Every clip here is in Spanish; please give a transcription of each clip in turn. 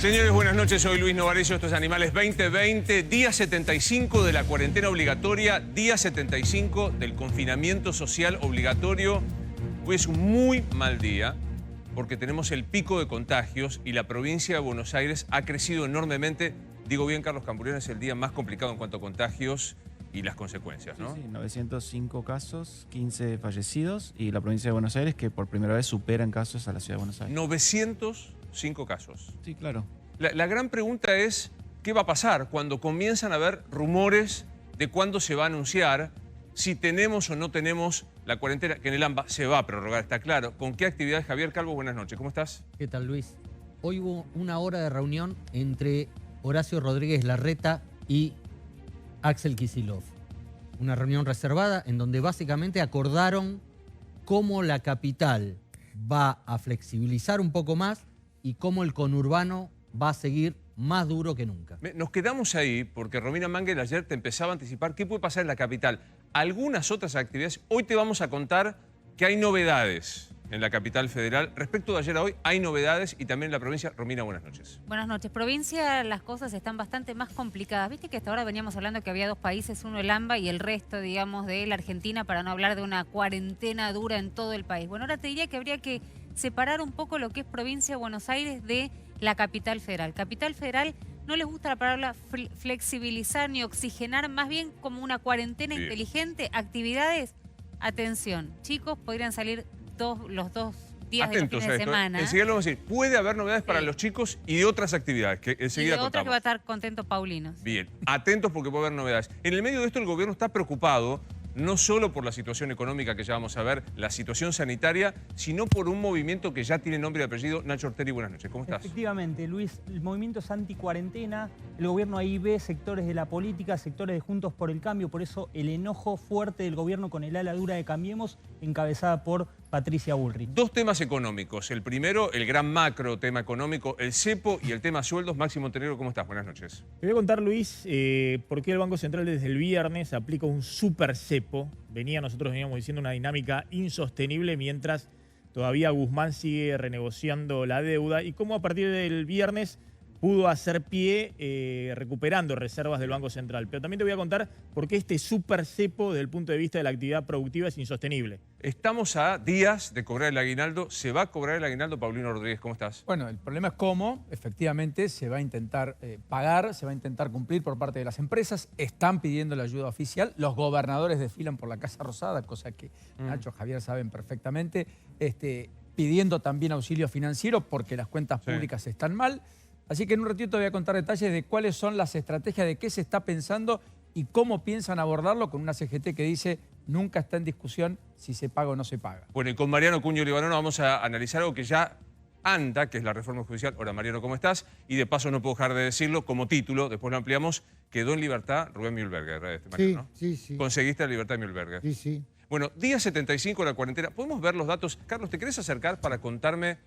Señores, buenas noches. Soy Luis Novarecio. Esto es Animales 2020, día 75 de la cuarentena obligatoria, día 75 del confinamiento social obligatorio. Hoy es un muy mal día porque tenemos el pico de contagios y la provincia de Buenos Aires ha crecido enormemente. Digo bien, Carlos Camburian, es el día más complicado en cuanto a contagios y las consecuencias, ¿no? Sí, 905 casos, 15 fallecidos y la provincia de Buenos Aires que por primera vez supera en casos a la ciudad de Buenos Aires. 905 casos. Sí, claro. La gran pregunta es, ¿qué va a pasar cuando comienzan a haber rumores de cuándo se va a anunciar si tenemos o no tenemos la cuarentena, que en el AMBA se va a prorrogar, está claro? ¿Con qué actividades? Javier Calvo, buenas noches. ¿Cómo estás? ¿Qué tal, Luis? Hoy hubo una hora de reunión entre Horacio Rodríguez Larreta y Axel Kicillof. Una reunión reservada en donde básicamente acordaron cómo la capital va a flexibilizar un poco más y cómo el conurbano va a seguir más duro que nunca. Nos quedamos ahí porque Romina Mangel ayer te empezaba a anticipar qué puede pasar en la capital. Algunas otras actividades. Hoy te vamos a contar que hay novedades en la capital federal. Respecto de ayer a hoy, hay novedades y también en la provincia. Romina, buenas noches. Buenas noches. Provincia, las cosas están bastante más complicadas. Viste que hasta ahora veníamos hablando que había dos países, uno el AMBA y el resto, digamos, de la Argentina, para no hablar de una cuarentena dura en todo el país. Bueno, ahora te diría que habría que separar un poco lo que es provincia de Buenos Aires de la capital federal. Capital federal no les gusta la palabra flexibilizar ni oxigenar, más bien como una cuarentena inteligente. Actividades, atención, chicos, podrían salir los dos días de los fines de semana. Enseguida lo vamos a decir. Puede haber novedades para los chicos y de otras actividades que enseguida y de otra contamos. que va a estar contento Paulinos. Bien, atentos porque puede haber novedades. En el medio de esto el gobierno está preocupado no solo por la situación económica que ya vamos a ver, la situación sanitaria, sino por un movimiento que ya tiene nombre y apellido. Nacho Orteri, buenas noches. ¿Cómo estás? Efectivamente, Luis, el movimiento es anticuarentena. El gobierno ahí ve sectores de la política, sectores de Juntos por el Cambio. Por eso el enojo fuerte del gobierno con el ala dura de Cambiemos, encabezada por Patricia Bullrich. Dos temas económicos. El primero, el gran macro tema económico, el cepo, y el tema sueldos. Máximo Montenegro, ¿cómo estás? Buenas noches. Te voy a contar, Luis, por qué el Banco Central desde el viernes aplica un super cepo. Nosotros veníamos diciendo una dinámica insostenible mientras todavía Guzmán sigue renegociando la deuda y cómo a partir del viernes pudo hacer pie recuperando reservas del Banco Central. Pero también te voy a contar por qué este super cepo desde el punto de vista de la actividad productiva es insostenible. Estamos a días de cobrar el aguinaldo. ¿Se va a cobrar el aguinaldo? Paulino Rodríguez, ¿cómo estás? Bueno, el problema es cómo, efectivamente, se va a intentar pagar, se va a intentar cumplir por parte de las empresas. Están pidiendo la ayuda oficial. Los gobernadores desfilan por la Casa Rosada, cosa que Nacho, Javier saben perfectamente, pidiendo también auxilio financiero porque las cuentas públicas están mal. Así que en un ratito te voy a contar detalles de cuáles son las estrategias, de qué se está pensando y cómo piensan abordarlo con una CGT que dice nunca está en discusión si se paga o no se paga. Bueno, y con Mariano Cuño Libanona vamos a analizar algo que ya anda, que es la reforma judicial. Hola Mariano, ¿cómo estás? Y de paso no puedo dejar de decirlo como título, después lo ampliamos, quedó en libertad Rubén Mühlberger. Mariano, ¿no? Sí. ¿Conseguiste la libertad de Mühlberger? Sí. Bueno, día 75 de la cuarentena. ¿Podemos ver los datos? Carlos, ¿te querés acercar para contarme?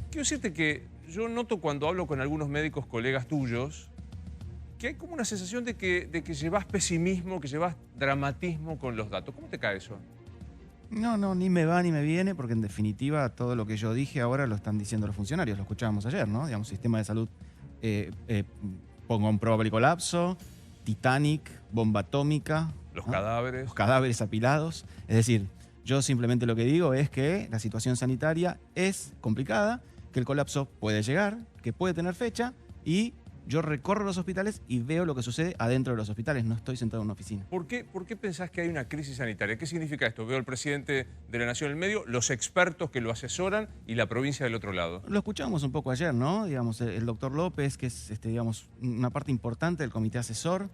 Quiero decirte que yo noto cuando hablo con algunos médicos colegas tuyos que hay como una sensación de que llevas pesimismo, que llevas dramatismo con los datos. ¿Cómo te cae eso? No, ni me va ni me viene, porque en definitiva todo lo que yo dije ahora lo están diciendo los funcionarios, lo escuchábamos ayer, ¿no? Digamos, sistema de salud pongo en probable colapso, Titanic, bomba atómica. Los cadáveres. Los cadáveres apilados. Es decir, yo simplemente lo que digo es que la situación sanitaria es complicada, que el colapso puede llegar, que puede tener fecha y yo recorro los hospitales y veo lo que sucede adentro de los hospitales, no estoy sentado en una oficina. ¿Por qué pensás que hay una crisis sanitaria? ¿Qué significa esto? Veo al presidente de la Nación en el medio, los expertos que lo asesoran y la provincia del otro lado. Lo escuchamos un poco ayer, ¿no? Digamos, el doctor López, que es digamos, una parte importante del comité asesor,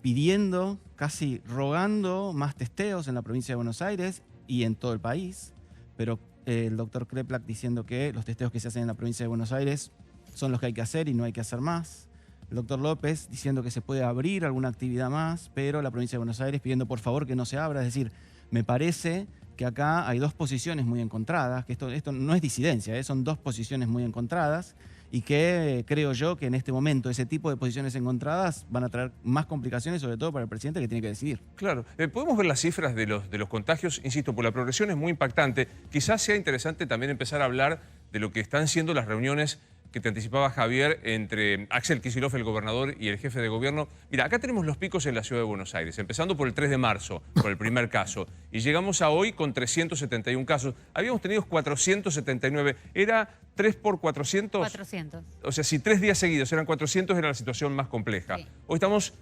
pidiendo, casi rogando más testeos en la provincia de Buenos Aires y en todo el país, pero el doctor Kreplak diciendo que los testeos que se hacen en la provincia de Buenos Aires son los que hay que hacer y no hay que hacer más. El doctor López diciendo que se puede abrir alguna actividad más, pero la provincia de Buenos Aires pidiendo por favor que no se abra. Es decir, me parece que acá hay dos posiciones muy encontradas, que esto no es disidencia, son dos posiciones muy encontradas y que creo yo que en este momento ese tipo de posiciones encontradas van a traer más complicaciones, sobre todo para el presidente que tiene que decidir. Claro. Podemos ver las cifras de los contagios, insisto, por la progresión es muy impactante. Quizás sea interesante también empezar a hablar de lo que están siendo las reuniones que te anticipaba Javier entre Axel Kicillof, el gobernador, y el jefe de gobierno. Mira, acá tenemos los picos en la ciudad de Buenos Aires, empezando por el 3 de marzo, por el primer caso. Y llegamos a hoy con 371 casos. Habíamos tenido 479. ¿Era 3 por 400? 400. O sea, si 3 días seguidos eran 400, era la situación más compleja. Sí. Hoy estamos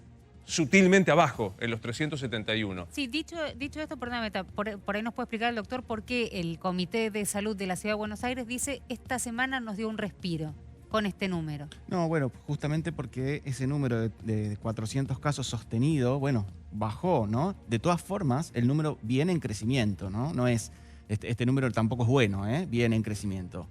sutilmente abajo, en los 371. Sí, dicho esto, perdóname, por ahí nos puede explicar el doctor por qué el Comité de Salud de la Ciudad de Buenos Aires dice esta semana nos dio un respiro con este número. No, bueno, justamente porque ese número de 400 casos sostenido, bueno, bajó, ¿no? De todas formas, el número viene en crecimiento, ¿no? No es, este número tampoco es bueno, ¿eh? Viene en crecimiento.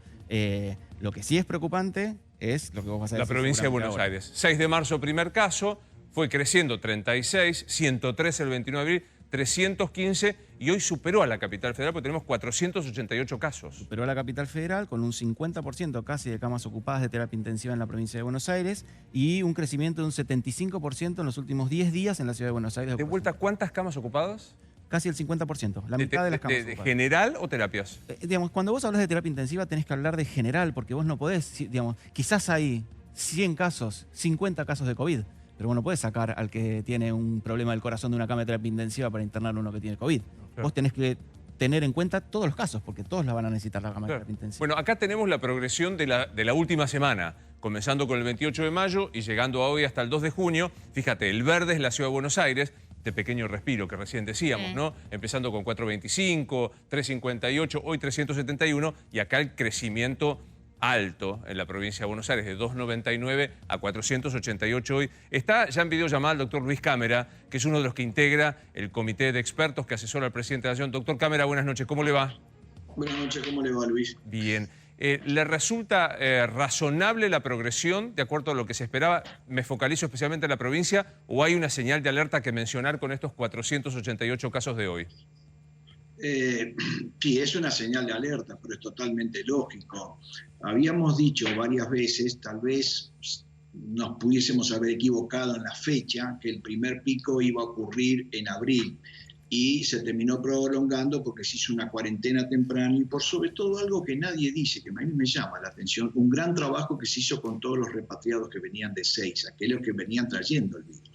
Lo que sí es preocupante es lo que vos vas a decir. La provincia de Buenos ahora. Aires. 6 de marzo, primer caso, fue creciendo 36, 113 el 29 de abril, 315 y hoy superó a la capital federal porque tenemos 488 casos. Superó a la capital federal con un 50% casi de camas ocupadas de terapia intensiva en la provincia de Buenos Aires y un crecimiento de un 75% en los últimos 10 días en la ciudad de Buenos Aires. ¿De vuelta cuántas camas ocupadas? Casi el 50%, la mitad de las camas ocupadas. ¿General o terapias? Digamos, cuando vos hablas de terapia intensiva tenés que hablar de general porque vos no podés, digamos, quizás hay 100 casos, 50 casos de COVID. Pero vos no podés sacar al que tiene un problema del corazón de una cama de terapia intensiva para internar a uno que tiene COVID. Claro. Vos tenés que tener en cuenta todos los casos, porque todos la van a necesitar la cama de terapia intensiva. Bueno, acá tenemos la progresión de la última semana, comenzando con el 28 de mayo y llegando a hoy hasta el 2 de junio. Fíjate, el verde es la ciudad de Buenos Aires, de pequeño respiro que recién decíamos, ¿no? Empezando con 425, 358, hoy 371 y acá el crecimiento alto en la provincia de Buenos Aires, de 299 a 488 hoy. Está ya en videollamada el doctor Luis Cámara, que es uno de los que integra el comité de expertos que asesora al presidente de la Nación. Doctor Cámara, buenas noches, ¿cómo le va? Buenas noches, ¿cómo le va, Luis? Bien. ¿Le resulta razonable la progresión de acuerdo a lo que se esperaba? Me focalizo especialmente en la provincia, ¿o hay una señal de alerta que mencionar con estos 488 casos de hoy? Sí, es una señal de alerta, pero es totalmente lógico. Habíamos dicho varias veces, tal vez nos pudiésemos haber equivocado en la fecha, que el primer pico iba a ocurrir en abril y se terminó prolongando porque se hizo una cuarentena temprana y por sobre todo algo que nadie dice, que a mí me llama la atención, un gran trabajo que se hizo con todos los repatriados que venían de Seiza, aquellos que venían trayendo el virus.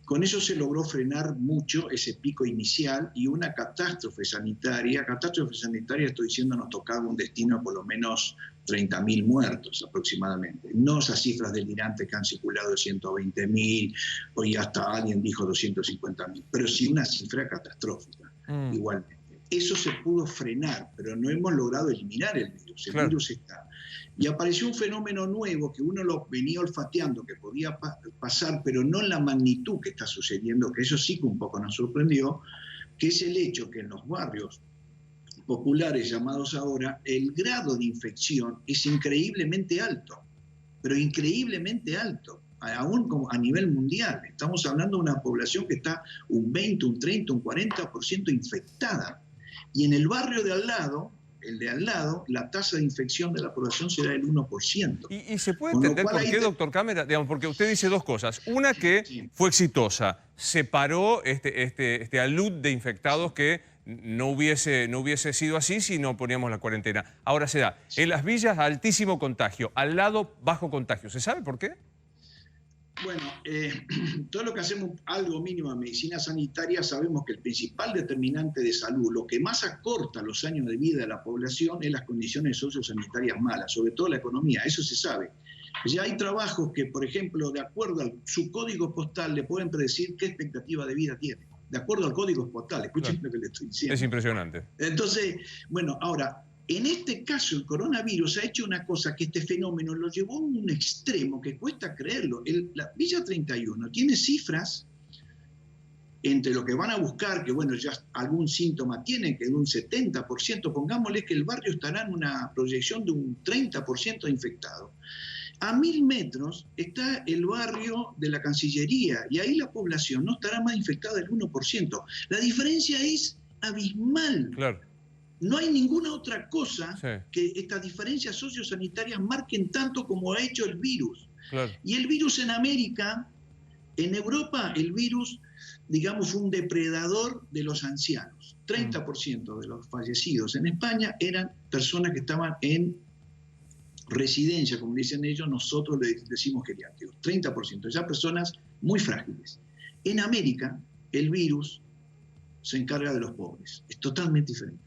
Con eso se logró frenar mucho ese pico inicial y una catástrofe sanitaria. Catástrofe sanitaria, estoy diciendo, nos tocaba un destino de por lo menos 30.000 muertos aproximadamente. No esas cifras delirantes que han circulado de 120.000, hoy hasta alguien dijo 250.000, pero sí una cifra catastrófica, igualmente. Eso se pudo frenar, pero no hemos logrado eliminar el virus. El virus está. Y apareció un fenómeno nuevo que uno lo venía olfateando, que podía pasar, pero no en la magnitud que está sucediendo, que eso sí que un poco nos sorprendió, que es el hecho que en los barrios populares llamados ahora, el grado de infección es increíblemente alto, pero increíblemente alto, aún a nivel mundial. Estamos hablando de una población que está un 20, un 30, un 40% infectada. Y en el barrio de al lado, el de al lado, la tasa de infección de la población será del 1%. ¿Y se puede entender por qué, doctor Cámara? Digamos, porque usted dice dos cosas. Una, que fue exitosa, separó este alud de infectados que no hubiese sido así si no poníamos la cuarentena. Ahora se da en las villas altísimo contagio, al lado bajo contagio. ¿Se sabe por qué? Bueno, todo lo que hacemos algo mínimo en medicina sanitaria, sabemos que el principal determinante de salud, lo que más acorta los años de vida de la población, es las condiciones sociosanitarias malas, sobre todo la economía, eso se sabe. Ya hay trabajos que, por ejemplo, de acuerdo a su código postal, le pueden predecir qué expectativa de vida tiene. De acuerdo al código postal, escuchen lo que le estoy diciendo. Es impresionante. Entonces, bueno, ahora, en este caso, el coronavirus ha hecho una cosa que este fenómeno lo llevó a un extremo que cuesta creerlo. La Villa 31 tiene cifras entre lo que van a buscar, que bueno, ya algún síntoma tienen, que de un 70%, pongámosle que el barrio estará en una proyección de un 30% de infectados. A 1000 metros está el barrio de la Cancillería y ahí la población no estará más infectada del 1%. La diferencia es abismal. Claro. No hay ninguna otra cosa que estas diferencias sociosanitarias marquen tanto como ha hecho el virus. Claro. Y el virus en América, en Europa, el virus, digamos, fue un depredador de los ancianos. 30% de los fallecidos en España eran personas que estaban en residencia, como dicen ellos, nosotros le decimos geriátricos, 30%, ya personas muy frágiles. En América, el virus se encarga de los pobres. Es totalmente diferente.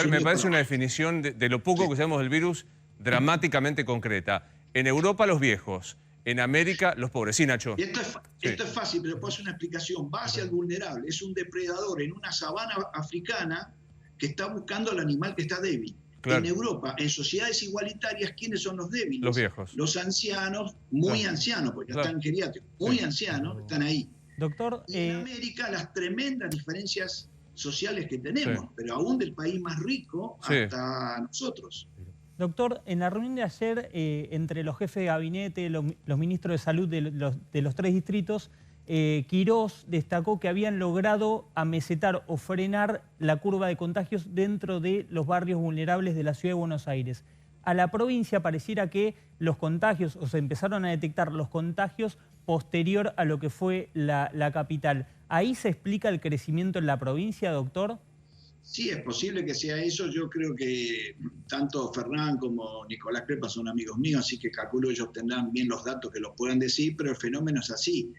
Me parece una definición de lo poco que sabemos del virus dramáticamente concreta. En Europa, los viejos. En América, los pobres. Sí, Nacho. Y esto es fácil, pero puedo hacer una explicación. Va hacia el vulnerable. Es un depredador en una sabana africana que está buscando al animal que está débil. Claro. En Europa, en sociedades igualitarias, ¿quiénes son los débiles? Los viejos. Los ancianos, muy ancianos, porque ya están geriátricos, muy ancianos, están ahí. Doctor, y en América, las tremendas diferencias sociales que tenemos, pero aún del país más rico hasta nosotros. Doctor, en la reunión de ayer entre los jefes de gabinete, los ministros de salud de los 3 distritos, Quirós destacó que habían logrado amesetar o frenar la curva de contagios dentro de los barrios vulnerables de la ciudad de Buenos Aires. A la provincia pareciera que los contagios, o se empezaron a detectar los contagios posterior a lo que fue la capital. ¿Ahí se explica el crecimiento en la provincia, doctor? Sí, es posible que sea eso. Yo creo que tanto Fernán como Nicolás Crepa son amigos míos, así que calculo ellos tendrán bien los datos que los puedan decir, pero el fenómeno es así.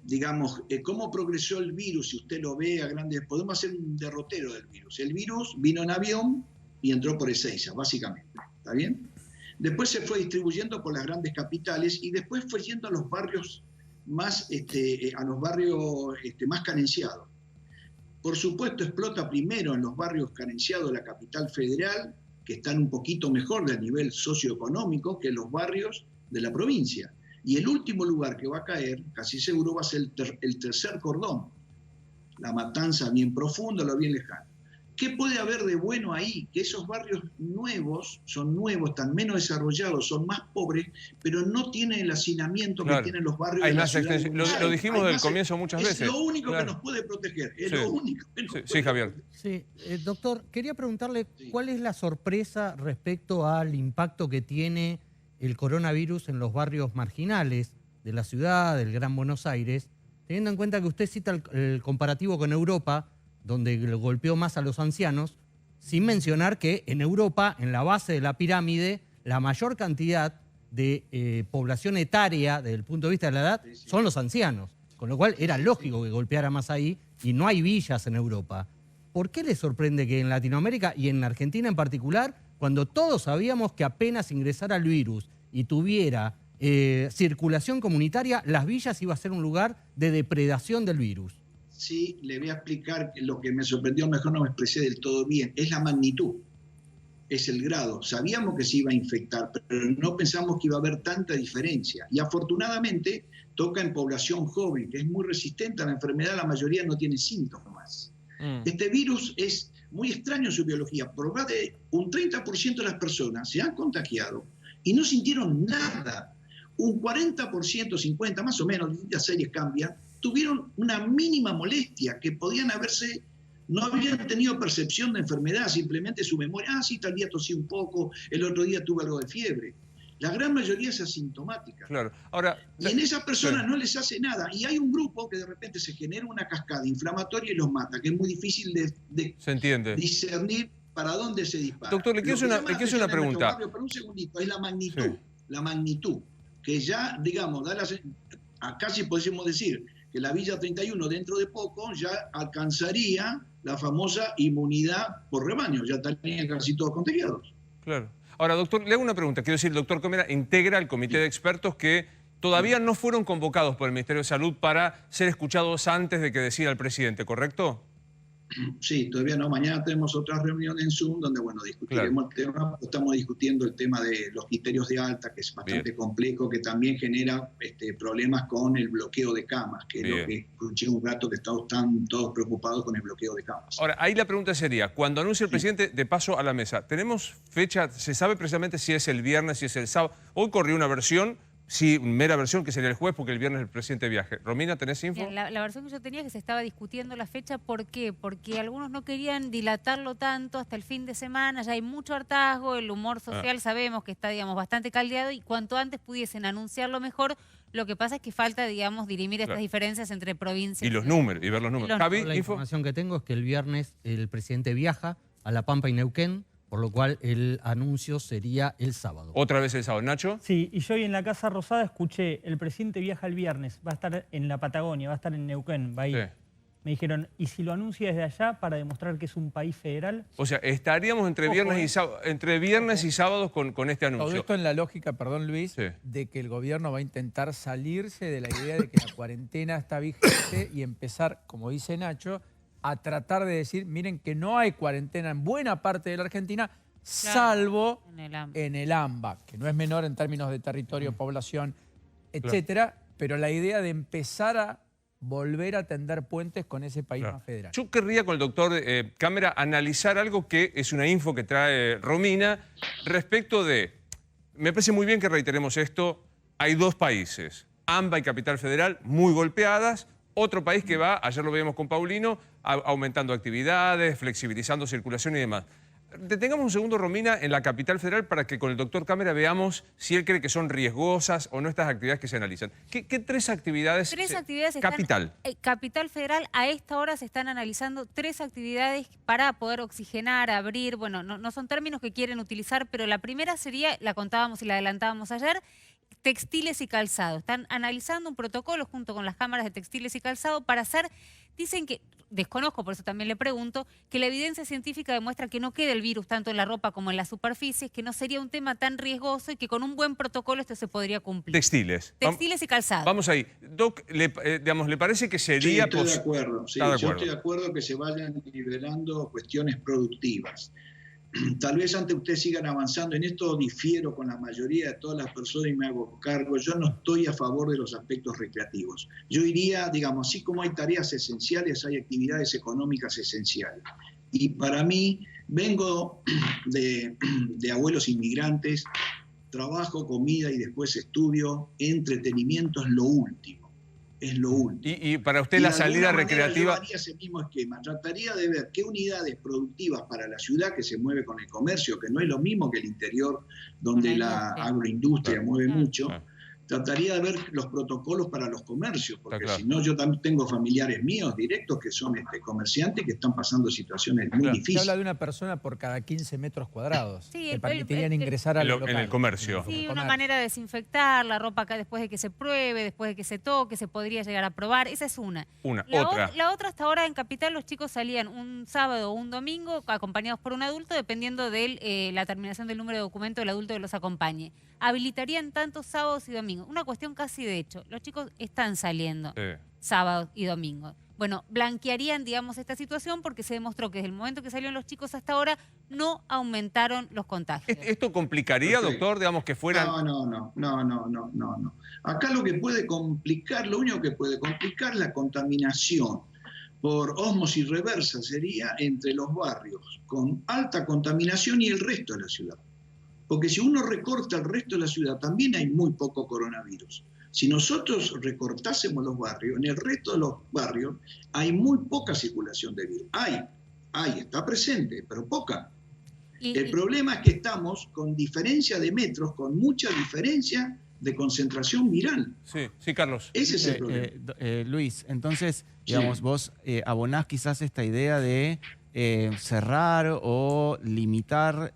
Digamos, cómo progresó el virus, si usted lo ve a grandes... Podemos hacer un derrotero del virus. El virus vino en avión y entró por Ezeiza, básicamente. ¿Está bien? Después se fue distribuyendo por las grandes capitales y después fue yendo a los barrios más, más carenciados. Por supuesto, explota primero en los barrios carenciados de la capital federal, que están un poquito mejor a nivel socioeconómico que los barrios de la provincia. Y el último lugar que va a caer, casi seguro, va a ser el tercer cordón. La matanza bien profunda, lo bien lejano. ¿Qué puede haber de bueno ahí? Que esos barrios nuevos, son nuevos, están menos desarrollados, son más pobres, pero no tienen el hacinamiento que tienen los barrios de la ciudad. Lo dijimos del comienzo muchas veces. Es lo único que nos puede proteger, es lo único que nos puede proteger. Javier. Sí, doctor, quería preguntarle cuál es la sorpresa respecto al impacto que tiene el coronavirus en los barrios marginales de la ciudad, del Gran Buenos Aires, teniendo en cuenta que usted cita el comparativo con Europa, donde golpeó más a los ancianos, sin mencionar que en Europa, en la base de la pirámide, la mayor cantidad de población etaria, desde el punto de vista de la edad, son los ancianos. Con lo cual era lógico que golpeara más ahí, y no hay villas en Europa. ¿Por qué le sorprende que en Latinoamérica y en Argentina en particular, cuando todos sabíamos que apenas ingresara el virus y tuviera circulación comunitaria, las villas iba a ser un lugar de depredación del virus? Sí, le voy a explicar lo que me sorprendió, mejor no me expresé del todo bien, es la magnitud, es el grado. Sabíamos que se iba a infectar, pero no pensamos que iba a haber tanta diferencia. Y afortunadamente toca en población joven, que es muy resistente a la enfermedad, la mayoría no tiene síntomas. Este virus es muy extraño en su biología, probablemente un 30% de las personas se han contagiado y no sintieron nada. Un 40%, 50% más o menos, distintas series cambian, tuvieron una mínima molestia, que podían no habían tenido percepción de enfermedad, simplemente su memoria, sí, tal día tosí un poco, el otro día tuve algo de fiebre. La gran mayoría es asintomática. Claro. Ahora, y en esas personas no les hace nada. Y hay un grupo que de repente se genera una cascada inflamatoria y los mata, que es muy difícil de discernir para dónde se dispara. Doctor, le quiero hacer una pregunta. Barrio, pero un segundito, es la magnitud. La magnitud, que ya, digamos, casi podemos decir que la Villa 31 dentro de poco ya alcanzaría la famosa inmunidad por rebaño, ya estarían casi todos contagiados. Claro. Ahora, doctor, le hago una pregunta. Quiero decir, el doctor Comera integra el comité de expertos que todavía no fueron convocados por el Ministerio de Salud para ser escuchados antes de que decida el presidente, ¿correcto? Sí, todavía no. Mañana tenemos otra reunión en Zoom donde, bueno, discutiremos el tema. Estamos discutiendo el tema de los criterios de alta, que es bastante complejo, que también genera problemas con el bloqueo de camas, que es lo que escuché un rato que están todos preocupados con el bloqueo de camas. Ahora, ahí la pregunta sería, cuando anuncie el presidente, de paso a la mesa, ¿tenemos fecha? ¿Se sabe precisamente si es el viernes, si es el sábado? Hoy corrió una versión... Sí, mera versión que sería el jueves porque el viernes el presidente viaje. Romina, ¿tenés info? Bien, la versión que yo tenía es que se estaba discutiendo la fecha. ¿Por qué? Porque algunos no querían dilatarlo tanto hasta el fin de semana. Ya hay mucho hartazgo, el humor social sabemos que está, digamos, bastante caldeado y cuanto antes pudiesen anunciarlo mejor. Lo que pasa es que falta, digamos, dirimir estas diferencias entre provincias. Y los números, y ver los números. Javi, la información que tengo es que el viernes el presidente viaja a La Pampa y Neuquén por lo cual el anuncio sería el sábado. Otra vez el sábado. ¿Nacho? Sí, y yo hoy en la Casa Rosada escuché, el presidente viaja el viernes, va a estar en la Patagonia, va a estar en Neuquén, va a ir. Sí. Me dijeron, ¿y si lo anuncia desde allá para demostrar que es un país federal? O sea, estaríamos entre viernes y sábados con este Todo anuncio. esto en la lógica, perdón Luis, Sí. de que el gobierno va a intentar salirse de la idea de que la cuarentena está vigente y empezar, como dice Nacho, a tratar de decir, miren que no hay cuarentena en buena parte de la Argentina, salvo en el AMBA, que no es menor en términos de territorio, población, etcétera, pero la idea de empezar a volver a tender puentes con ese país más federal. Yo querría con el doctor Cámara analizar algo que es una info que trae Romina respecto de, me parece muy bien que reiteremos esto, hay dos países, AMBA y Capital Federal, muy golpeadas, otro país que va, ayer lo veíamos con Paulino, aumentando actividades, flexibilizando circulación y demás. Detengamos un segundo, Romina, en la Capital Federal para que con el doctor Cámara veamos si él cree que son riesgosas o no estas actividades que se analizan. ¿Qué tres actividades? Tres actividades Capital. Capital Federal, a esta hora se están analizando 3 actividades para poder oxigenar, abrir. Bueno, no son términos que quieren utilizar, pero la primera sería, la contábamos y la adelantábamos ayer, textiles y calzado. Están analizando un protocolo junto con las cámaras de textiles y calzado para hacer, dicen que, desconozco, por eso también le pregunto, que la evidencia científica demuestra que no queda el virus tanto en la ropa como en las superficies, que no sería un tema tan riesgoso y que con un buen protocolo esto se podría cumplir. Textiles. Textiles y calzado. Vamos ahí. Doc, ¿le parece que sería... Sí, estoy de acuerdo. Sí, Está de yo acuerdo. estoy de acuerdo que se vayan liberando cuestiones productivas. Tal vez antes ustedes sigan avanzando, en esto difiero con la mayoría de todas las personas y me hago cargo, yo no estoy a favor de los aspectos recreativos. Yo diría, digamos, así como hay tareas esenciales, hay actividades económicas esenciales. Y para mí, vengo de abuelos inmigrantes, trabajo, comida y después estudio, entretenimiento es lo último. Es lo último. Y para usted Y la de salida alguna manera recreativa... Yo haría ese mismo esquema. Trataría de ver qué unidades productivas para la ciudad que se mueve con el comercio, que no es lo mismo que el interior, donde la agroindustria mueve mucho. Trataría de ver los protocolos para los comercios, porque si no, yo también tengo familiares míos directos que son comerciantes que están pasando situaciones muy Se difíciles. habla de una persona por cada 15 metros cuadrados Sí, que permitirían ingresar al local. En el comercio. Sí, una manera de desinfectar la ropa acá después de que se pruebe, después de que se toque, se podría llegar a probar. Esa es una. Otra. La otra, hasta ahora en Capital los chicos salían un sábado o un domingo acompañados por un adulto, dependiendo de la terminación del número de documento del adulto que los acompañe. Habilitarían tantos sábados y domingos. Una cuestión casi de hecho. Los chicos están saliendo sábados y domingos. Bueno, blanquearían, digamos, esta situación porque se demostró que desde el momento que salieron los chicos hasta ahora no aumentaron los contagios. ¿Esto complicaría, doctor, digamos, que fueran...? No. Acá lo que puede complicar, lo único que puede complicar la contaminación por ósmosis reversa sería entre los barrios con alta contaminación y el resto de la ciudad. Porque si uno recorta el resto de la ciudad, también hay muy poco coronavirus. Si nosotros recortásemos los barrios, en el resto de los barrios hay muy poca circulación de virus. Está presente, pero poca. El problema es que estamos con diferencia de metros, con mucha diferencia de concentración viral. Sí, Carlos. Ese es el problema. Luis, entonces, digamos, vos abonás quizás esta idea de cerrar o limitar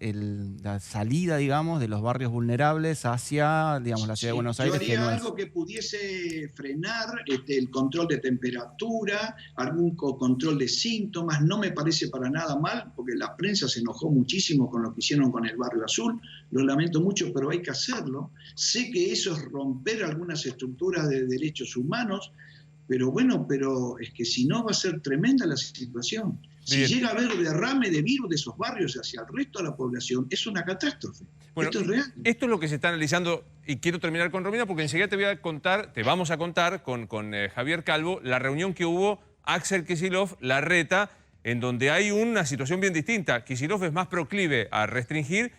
la salida, digamos, de los barrios vulnerables hacia, digamos, la ciudad de Buenos Aires. Yo haría algo que pudiese frenar el control de temperatura, algún control de síntomas. No me parece para nada mal, porque la prensa se enojó muchísimo con lo que hicieron con el Barrio Azul. Lo lamento mucho, pero hay que hacerlo. Sé que eso es romper algunas estructuras de derechos humanos, pero bueno, es que si no va a ser tremenda la situación. Si llega a haber derrame de virus de esos barrios hacia el resto de la población, es una catástrofe. Bueno, esto es real. Esto es lo que se está analizando y quiero terminar con Romina porque enseguida te vamos a contar con Javier Calvo la reunión que hubo Axel Kicillof, Larreta, en donde hay una situación bien distinta. Kicillof es más proclive a restringir,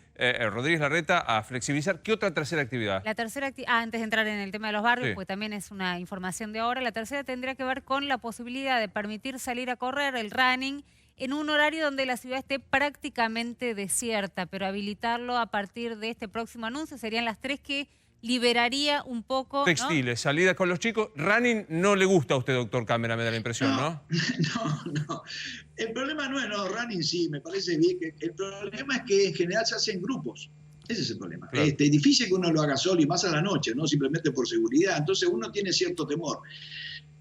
Rodríguez Larreta a flexibilizar. ¿Qué otra tercera actividad? La tercera actividad, antes de entrar en el tema de los barrios, pues también es una información de ahora, la tercera tendría que ver con la posibilidad de permitir salir a correr, el running, en un horario donde la ciudad esté prácticamente desierta, pero habilitarlo a partir de este próximo anuncio serían las 3 que liberaría un poco, ¿no? Textiles, salidas con los chicos. Running no le gusta a usted, doctor Cámara, me da la impresión, ¿no? No. El problema no es running, sí, me parece bien. El problema es que en general se hacen grupos. Ese es el problema. Claro. Es difícil que uno lo haga solo y más a la noche, ¿no? Simplemente por seguridad. Entonces uno tiene cierto temor.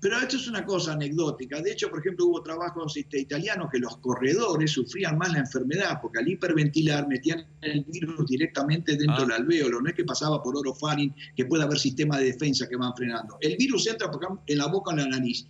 Pero esto es una cosa anecdótica. De hecho, por ejemplo, hubo trabajos italianos que los corredores sufrían más la enfermedad porque al hiperventilar metían el virus directamente dentro del alvéolo. No es que pasaba por orofaring, que puede haber sistemas de defensa que van frenando. El virus entra en la boca o en la nariz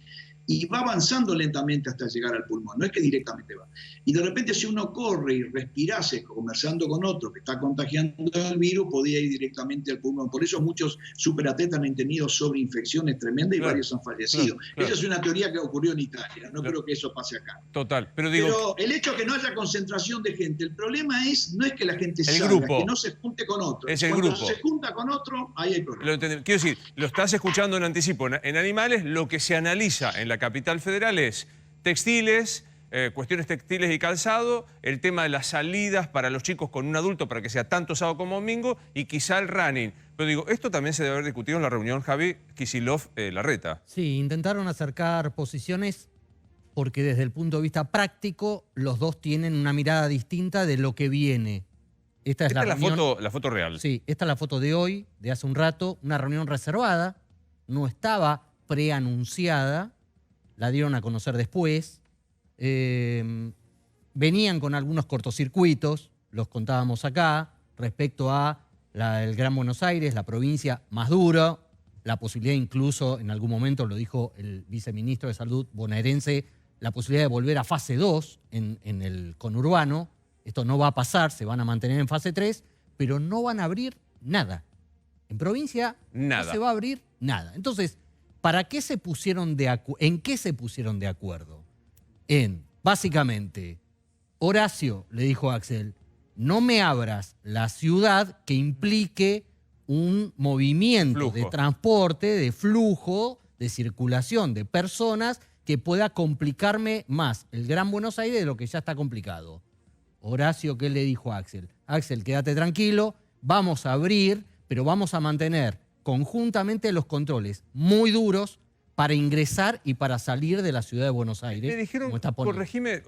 y va avanzando lentamente hasta llegar al pulmón. No es que directamente va. Y de repente si uno corre y respirase conversando con otro que está contagiando el virus, podía ir directamente al pulmón. Por eso muchos superatletas han tenido sobreinfecciones tremendas y varios han fallecido. Esa es una teoría que ocurrió en Italia. No creo que eso pase acá. Total. Pero el hecho de que no haya concentración de gente, el problema no es que la gente salga, que no se junte con otro. Es el Cuando grupo. se junta con otro, ahí hay problema. Quiero decir, lo estás escuchando en anticipo. En Animales, lo que se analiza en la capital federal es textiles, cuestiones textiles y calzado, el tema de las salidas para los chicos con un adulto para que sea tanto sábado como domingo y quizá el running. Pero digo, esto también se debe haber discutido en la reunión, Javi, Kicillof-Larreta. Sí, intentaron acercar posiciones porque desde el punto de vista práctico los dos tienen una mirada distinta de lo que viene. Esta es la foto real. Sí, esta es la foto de hoy, de hace un rato, una reunión reservada, no estaba preanunciada, la dieron a conocer después. Venían con algunos cortocircuitos, los contábamos acá, respecto a el Gran Buenos Aires, la provincia más dura, la posibilidad incluso, en algún momento lo dijo el viceministro de Salud bonaerense, la posibilidad de volver a fase 2 en el conurbano. Esto no va a pasar, se van a mantener en fase 3, pero no van a abrir nada. En provincia no se va a abrir nada. Entonces, ¿para qué se pusieron ¿en qué se pusieron de acuerdo? Básicamente, Horacio le dijo a Axel, no me abras la ciudad que implique un movimiento de transporte, de flujo, de circulación de personas que pueda complicarme más el Gran Buenos Aires de lo que ya está complicado. Horacio, ¿qué le dijo a Axel? Axel, quédate tranquilo, vamos a abrir, pero vamos a mantener conjuntamente los controles muy duros para ingresar y para salir de la ciudad de Buenos Aires. Me dijeron,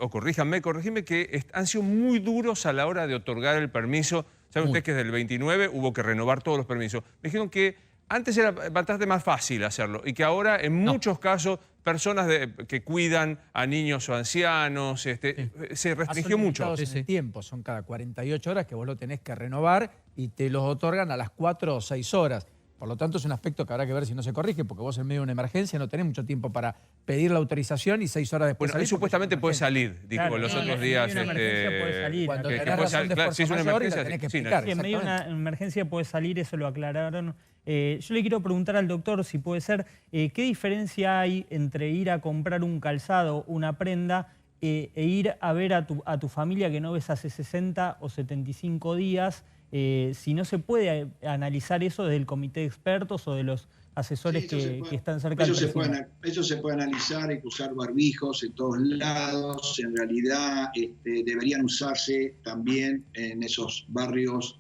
corríjame, que han sido muy duros a la hora de otorgar el permiso. Saben ustedes que desde el 29 hubo que renovar todos los permisos. Me dijeron que antes era bastante más fácil hacerlo y que ahora en muchos casos personas que cuidan a niños o ancianos, se restringió mucho. En el tiempo, son cada 48 horas que vos lo tenés que renovar y te los otorgan a las 4 o 6 horas. Por lo tanto, es un aspecto que habrá que ver si no se corrige, porque vos en medio de una emergencia no tenés mucho tiempo para pedir la autorización y 6 horas después salir. Él supuestamente puede salir, dijo los otros días. En medio de una emergencia puede salir. Cuando tenés razón de fuerza mayor y la tenés que explicar. Sí, en medio de una emergencia puede salir, eso lo aclararon. Yo le quiero preguntar al doctor, si puede ser, ¿qué diferencia hay entre ir a comprar un calzado, una prenda, e ir a ver a tu familia que no ves hace 60 o 75 días? Si no se puede analizar eso desde el comité de expertos o de los asesores que están cerca del presidente. Eso se puede analizar, hay que usar barbijos en todos lados. En realidad deberían usarse también en esos barrios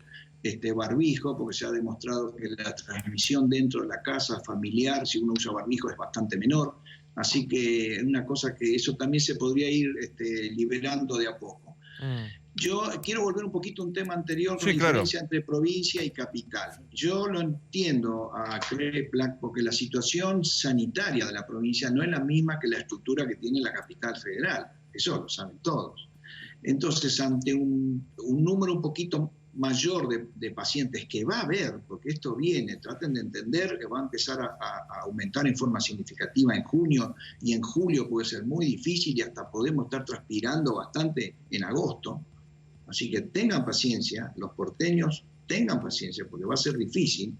barbijo, porque se ha demostrado que la transmisión dentro de la casa familiar, si uno usa barbijo, es bastante menor. Así que es una cosa que eso también se podría ir liberando de a poco. Yo quiero volver un poquito a un tema anterior con la diferencia entre provincia y capital. Yo lo entiendo a Kreplak porque la situación sanitaria de la provincia no es la misma que la estructura que tiene la capital federal. Eso lo saben todos. Entonces, ante un número un poquito mayor de pacientes que va a haber, porque esto viene, traten de entender que va a empezar a aumentar en forma significativa en junio y en julio puede ser muy difícil y hasta podemos estar transpirando bastante en agosto. Así que tengan paciencia, los porteños tengan paciencia porque va a ser difícil.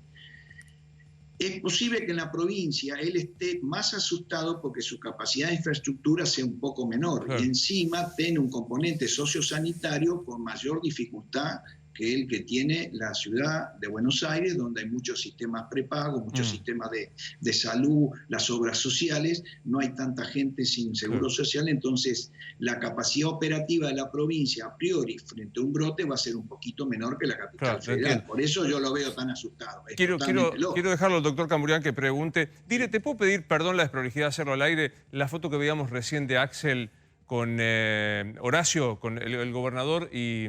Es posible que en la provincia él esté más asustado porque su capacidad de infraestructura sea un poco menor y encima tiene un componente sociosanitario con mayor dificultad que el que tiene la ciudad de Buenos Aires, donde hay muchos sistemas prepagos, muchos sistemas de salud, las obras sociales, no hay tanta gente sin seguro social, entonces la capacidad operativa de la provincia a priori frente a un brote va a ser un poquito menor que la capital federal. Por eso yo lo veo tan asustado. Quiero dejarlo al doctor Camburian que pregunte. Dile, ¿te puedo pedir, perdón la desprolijidad de hacerlo al aire, la foto que veíamos recién de Axel con Horacio, con el gobernador y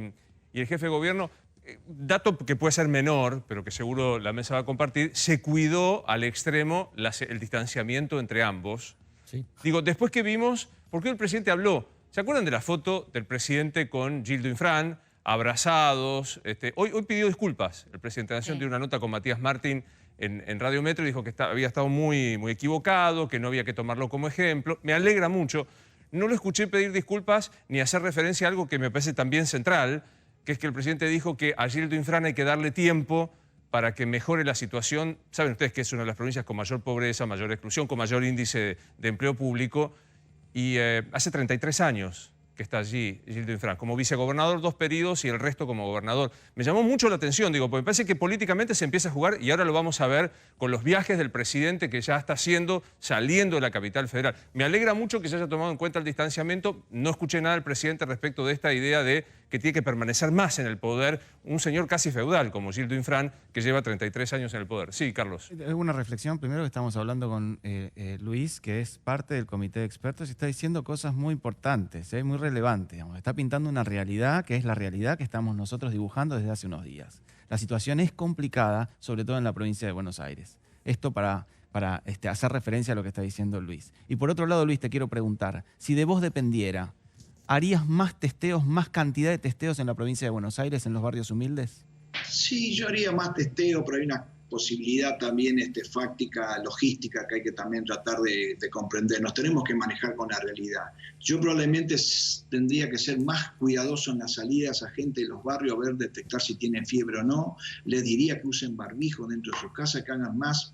el jefe de gobierno? Dato que puede ser menor, pero que seguro la mesa va a compartir, se cuidó al extremo el distanciamiento entre ambos. Sí. Digo, después que vimos, ¿por qué el presidente habló? ¿Se acuerdan de la foto del presidente con Gildo Infran, abrazados? Hoy pidió disculpas. El presidente de la Nación dio una nota con Matías Martín en Radio Metro y dijo que había estado muy equivocado, que no había que tomarlo como ejemplo. Me alegra mucho. No lo escuché pedir disculpas ni hacer referencia a algo que me parece también central, que es que el presidente dijo que a Gildo Infran hay que darle tiempo para que mejore la situación. Saben ustedes que es una de las provincias con mayor pobreza, mayor exclusión, con mayor índice de empleo público. Y hace 33 años que está allí Gildo Infran, como vicegobernador 2 periodos y el resto como gobernador. Me llamó mucho la atención, digo, porque me parece que políticamente se empieza a jugar y ahora lo vamos a ver con los viajes del presidente que ya está haciendo, saliendo de la capital federal. Me alegra mucho que se haya tomado en cuenta el distanciamiento. No escuché nada del presidente respecto de esta idea de que tiene que permanecer más en el poder un señor casi feudal como Gildo Infran, que lleva 33 años en el poder. Sí, Carlos. Es una reflexión. Primero que estamos hablando con Luis, que es parte del comité de expertos y está diciendo cosas muy importantes, muy relevantes. Digamos. Está pintando una realidad que es la realidad que estamos nosotros dibujando desde hace unos días. La situación es complicada, sobre todo en la provincia de Buenos Aires. Esto para hacer referencia a lo que está diciendo Luis. Y por otro lado, Luis, te quiero preguntar, si de vos dependiera, ¿harías más testeos, más cantidad de testeos en la provincia de Buenos Aires, en los barrios humildes? Sí, yo haría más testeo, pero hay una posibilidad también fáctica, logística, que hay que también tratar de comprender. Nos tenemos que manejar con la realidad. Yo probablemente tendría que ser más cuidadoso en las salidas a gente de los barrios, a ver, detectar si tienen fiebre o no. Les diría que usen barbijo dentro de sus casas, que hagan más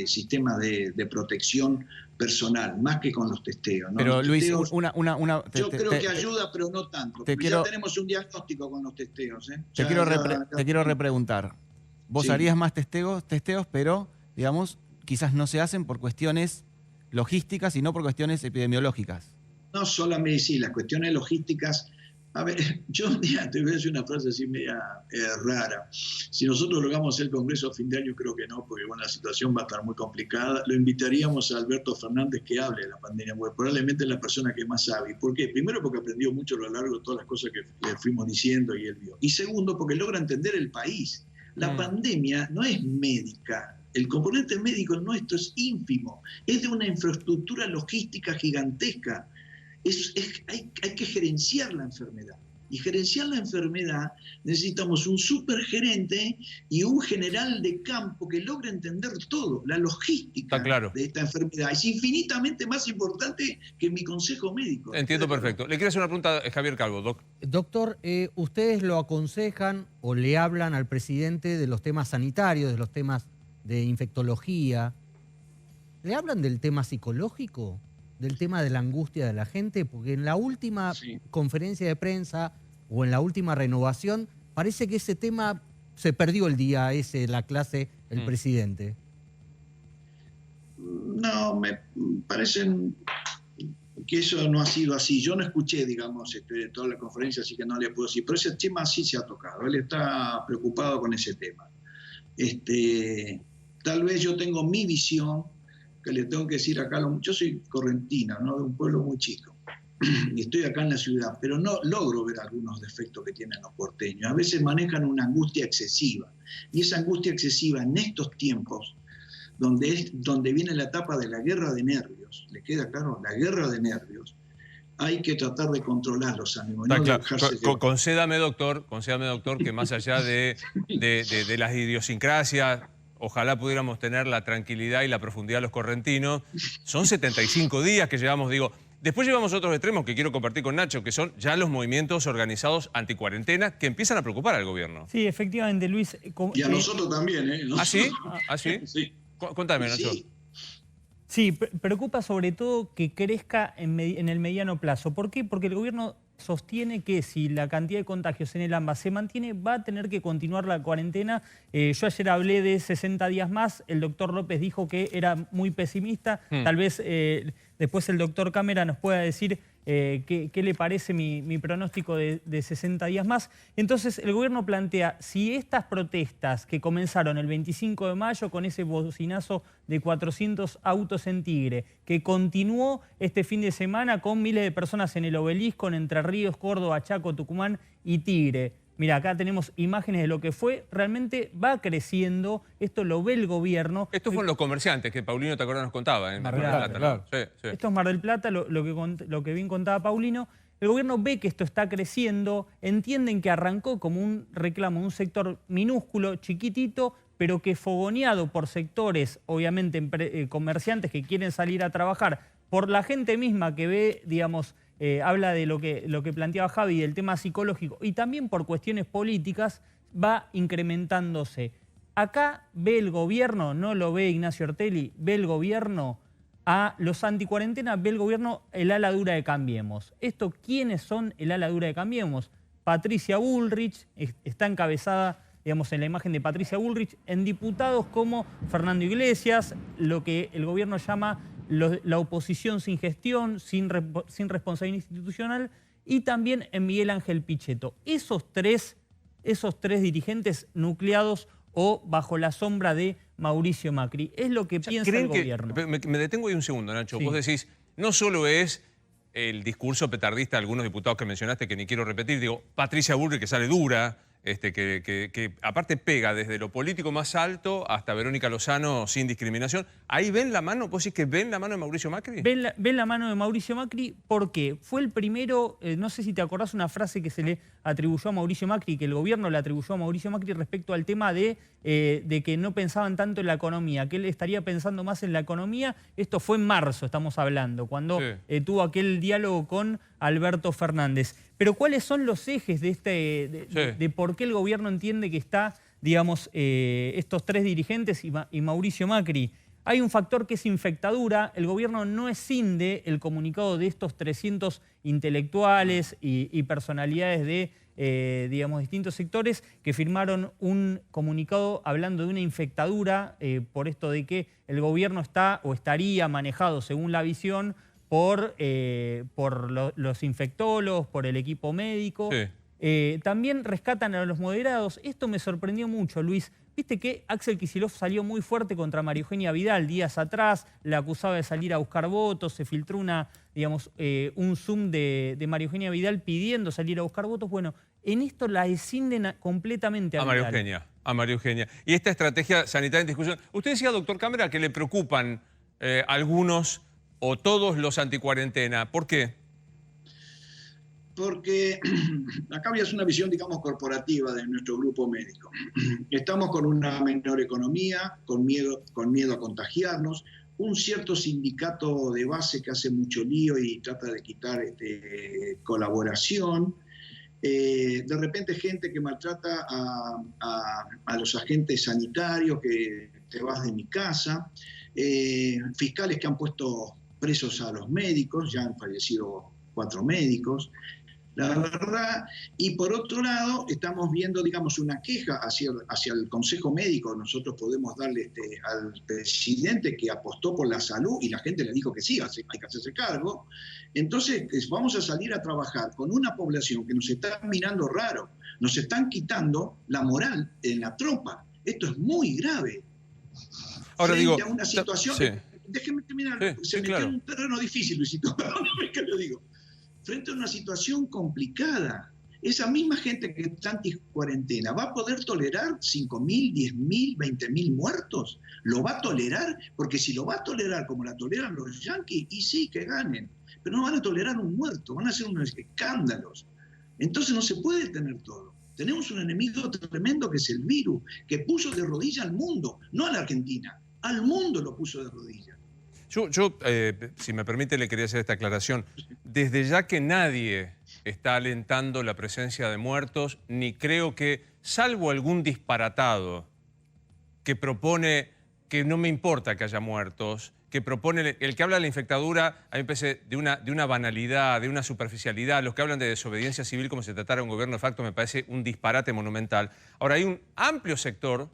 sistemas de protección personal, más que con los testeos, ¿no? Pero los Luis, testeos, yo creo que ayuda, pero no tanto. Ya tenemos un diagnóstico con los testeos. Te quiero repreguntar. Vos harías más testeos, pero, digamos, quizás no se hacen por cuestiones logísticas y no por cuestiones epidemiológicas. No solamente, sí, las cuestiones logísticas. A ver, yo un día te voy a decir una frase así media rara. Si nosotros logramos el Congreso a fin de año, creo que no, porque bueno, la situación va a estar muy complicada. Lo invitaríamos a Alberto Fernández que hable de la pandemia, porque probablemente es la persona que más sabe. ¿Por qué? Primero, porque aprendió mucho a lo largo de todas las cosas que le fuimos diciendo y él vio. Y segundo, porque logra entender el país. La pandemia no es médica. El componente médico nuestro es ínfimo. Es de una infraestructura logística gigantesca. Hay que gerenciar la enfermedad. Y gerenciar la enfermedad necesitamos un supergerente y un general de campo que logre entender todo, la logística de esta enfermedad. Es infinitamente más importante que mi consejo médico. Entiendo perfecto. Le quiero hacer una pregunta a Javier Calvo, Doc. Doctor, ¿ustedes lo aconsejan o le hablan al presidente de los temas sanitarios, de los temas de infectología? ¿Le hablan del tema psicológico? ¿Del tema de la angustia de la gente? Porque en la última conferencia de prensa o en la última renovación parece que ese tema se perdió el día ese, la clase, el presidente. No, me parece que eso no ha sido así. Yo no escuché, digamos, toda la conferencia, así que no le puedo decir. Pero ese tema sí se ha tocado. Él está preocupado con ese tema. Tal vez yo tengo mi visión, que le tengo que decir acá, yo soy correntina, ¿no? De un pueblo muy chico, y estoy acá en la ciudad, pero no logro ver algunos defectos que tienen los porteños. A veces manejan una angustia excesiva, y esa angustia excesiva en estos tiempos, donde viene la etapa de la guerra de nervios, ¿le queda claro? La guerra de nervios, hay que tratar de controlar los ánimos. No claro. Concédame, doctor, que más allá de las idiosincrasias, ojalá pudiéramos tener la tranquilidad y la profundidad de los correntinos. Son 75 días que llevamos, digo. Después llevamos otros extremos que quiero compartir con Nacho, que son ya los movimientos organizados anticuarentena que empiezan a preocupar al gobierno. Sí, efectivamente, Luis. Y a nosotros también, ¿eh? ¿Ah, sí? ¿Ah, sí? Sí. Contame, Nacho. Sí, preocupa sobre todo que crezca en el mediano plazo. ¿Por qué? Porque el gobierno sostiene que si la cantidad de contagios en el AMBA se mantiene, va a tener que continuar la cuarentena. Yo ayer hablé de 60 días más, el doctor López dijo que era muy pesimista, tal vez después el doctor Cámara nos pueda decir qué le parece mi pronóstico de 60 días más. Entonces el gobierno plantea, si estas protestas que comenzaron el 25 de mayo con ese bocinazo de 400 autos en Tigre, que continuó este fin de semana con miles de personas en el Obelisco, en Entre Ríos, Córdoba, Chaco, Tucumán y Tigre. Mira, acá tenemos imágenes de lo que fue, realmente va creciendo, esto lo ve el gobierno. Estos fueron los comerciantes que Paulino, ¿te acuerdas? Nos contaba en Mar del Plata. Claro. Sí, sí. Esto es Mar del Plata, lo que bien contaba Paulino. El gobierno ve que esto está creciendo, entienden que arrancó como un reclamo, un sector minúsculo, chiquitito, pero que fogoneado por sectores, obviamente comerciantes que quieren salir a trabajar, por la gente misma que ve, digamos, habla de lo que planteaba Javi, del tema psicológico, y también por cuestiones políticas, va incrementándose. Acá ve el gobierno, no lo ve Ignacio Ortelli, ve el gobierno a los anticuarentena, ve el gobierno el ala dura de Cambiemos. ¿Quiénes son el ala dura de Cambiemos? Patricia Bullrich, está encabezada, digamos, en la imagen de Patricia Bullrich, en diputados como Fernando Iglesias, lo que el gobierno llama la oposición sin gestión, sin responsabilidad institucional, y también en Miguel Ángel Pichetto. Esos tres dirigentes nucleados o bajo la sombra de Mauricio Macri. Es lo que piensa el gobierno. Me detengo ahí un segundo, Nacho. Sí. Vos decís, no solo es el discurso petardista de algunos diputados que mencionaste, que ni quiero repetir, digo, Patricia Bullrich que sale dura, que aparte pega desde lo político más alto hasta Verónica Lozano sin discriminación. ¿Ahí ven la mano? ¿Vos decís que ven la mano de Mauricio Macri? Ven la mano de Mauricio Macri porque fue el primero, no sé si te acordás una frase que se le atribuyó a Mauricio Macri, que el gobierno le atribuyó a Mauricio Macri respecto al tema de que no pensaban tanto en la economía, que él estaría pensando más en la economía. Esto fue en marzo, estamos hablando, cuando tuvo aquel diálogo con Alberto Fernández. Pero ¿cuáles son los ejes de por qué el gobierno entiende que está, digamos, estos tres dirigentes y Mauricio Macri? Hay un factor que es infectadura. El gobierno no escinde el comunicado de estos 300 intelectuales y personalidades de, digamos, distintos sectores que firmaron un comunicado hablando de una infectadura por esto de que el gobierno está o estaría manejado, según la visión, por los infectólogos, por el equipo médico. Sí. También rescatan a los moderados. Esto me sorprendió mucho, Luis. Viste que Axel Kicillof salió muy fuerte contra María Eugenia Vidal días atrás, la acusaba de salir a buscar votos, se filtró un Zoom de María Eugenia Vidal pidiendo salir a buscar votos. Bueno, en esto la escinden completamente a Vidal. A María Eugenia. Y esta estrategia sanitaria en discusión. Usted decía, doctor Cámara, que le preocupan algunos o todos los anticuarentena. ¿Por qué? Porque acá había una visión, digamos, corporativa de nuestro grupo médico. Estamos con una menor economía, con miedo a contagiarnos, un cierto sindicato de base que hace mucho lío y trata de quitar colaboración, de repente gente que maltrata a los agentes sanitarios, que te vas de mi casa, fiscales que han puesto presos a los médicos, ya han fallecido 4 médicos. La verdad, y por otro lado, estamos viendo, digamos, una queja hacia el Consejo Médico. Nosotros podemos darle al presidente que apostó por la salud y la gente le dijo que sí, hay que hacerse cargo. Entonces, vamos a salir a trabajar con una población que nos está mirando raro, nos están quitando la moral en la tropa. Esto es muy grave. Ahora frente a una situación... Sí. Déjeme terminar, se metió claro. en un terreno difícil, Luisito, perdóname que lo digo. Frente a una situación complicada, esa misma gente que está anti-cuarentena, ¿va a poder tolerar 5.000, 10.000, 20.000 muertos? ¿Lo va a tolerar? Porque si lo va a tolerar como la toleran los yanquis, y sí, que ganen, pero no van a tolerar un muerto, van a hacer unos escándalos. Entonces no se puede tener todo. Tenemos un enemigo tremendo que es el virus, que puso de rodilla al mundo, no a la Argentina, al mundo lo puso de rodilla. Yo si me permite, le quería hacer esta aclaración. Desde ya que nadie está alentando la presencia de muertos, ni creo que, salvo algún disparatado que propone que no me importa que haya muertos, que propone, el que habla de la infectadura, a mí me parece de una banalidad, de una superficialidad. Los que hablan de desobediencia civil como si se tratara de un gobierno de facto me parece un disparate monumental. Ahora, hay un amplio sector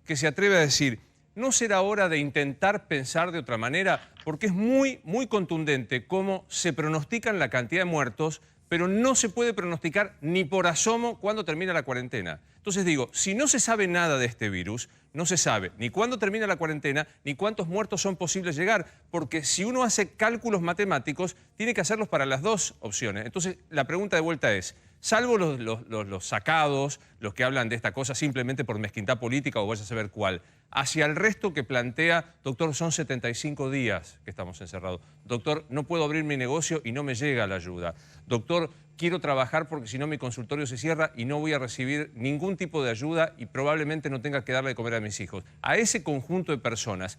que se atreve a decir, ¿no será hora de intentar pensar de otra manera? Porque es muy, muy contundente cómo se pronostican la cantidad de muertos, pero no se puede pronosticar ni por asomo cuándo termina la cuarentena. Entonces digo, si no se sabe nada de este virus, no se sabe ni cuándo termina la cuarentena, ni cuántos muertos son posibles llegar, porque si uno hace cálculos matemáticos, tiene que hacerlos para las dos opciones. Entonces, la pregunta de vuelta es, salvo los sacados, los que hablan de esta cosa simplemente por mezquindad política o vaya a saber cuál, hacia el resto que plantea, doctor, son 75 días que estamos encerrados. Doctor, no puedo abrir mi negocio y no me llega la ayuda. Doctor, quiero trabajar porque si no mi consultorio se cierra y no voy a recibir ningún tipo de ayuda y probablemente no tenga que darle de comer a mis hijos. A ese conjunto de personas,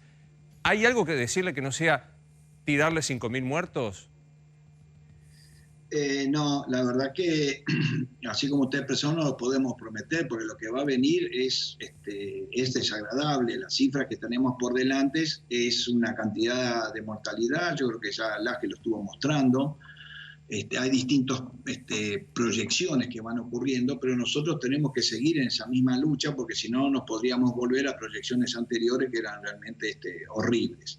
¿hay algo que decirle que no sea tirarle 5.000 muertos? No, la verdad que así como usted expresó no lo podemos prometer porque lo que va a venir es desagradable. Las cifras que tenemos por delante es una cantidad de mortalidad, yo creo que ya que lo estuvo mostrando. Hay distintas proyecciones que van ocurriendo, pero nosotros tenemos que seguir en esa misma lucha porque si no nos podríamos volver a proyecciones anteriores que eran realmente horribles.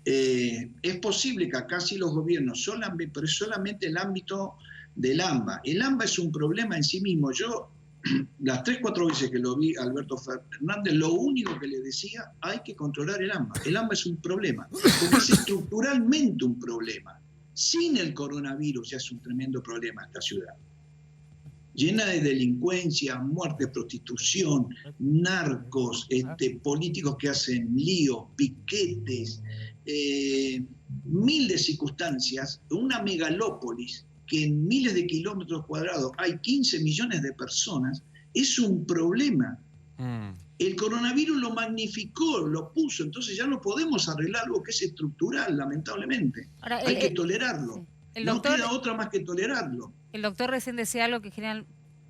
Es posible que acá sí los gobiernos, pero es solamente el ámbito del AMBA. El AMBA es un problema en sí mismo. Yo, las 3 o 4 veces que lo vi a Alberto Fernández, lo único que le decía, hay que controlar el AMBA. El AMBA es un problema, porque es estructuralmente un problema. Sin el coronavirus ya es un tremendo problema esta ciudad. Llena de delincuencia, muerte, prostitución, narcos, políticos que hacen líos, piquetes, mil de circunstancias, una megalópolis que en miles de kilómetros cuadrados hay 15 millones de personas, es un problema. El coronavirus lo magnificó, lo puso, entonces ya no podemos arreglar algo que es estructural, lamentablemente. Ahora, hay que tolerarlo. Sí. No queda otra más que tolerarlo. El doctor recién decía algo que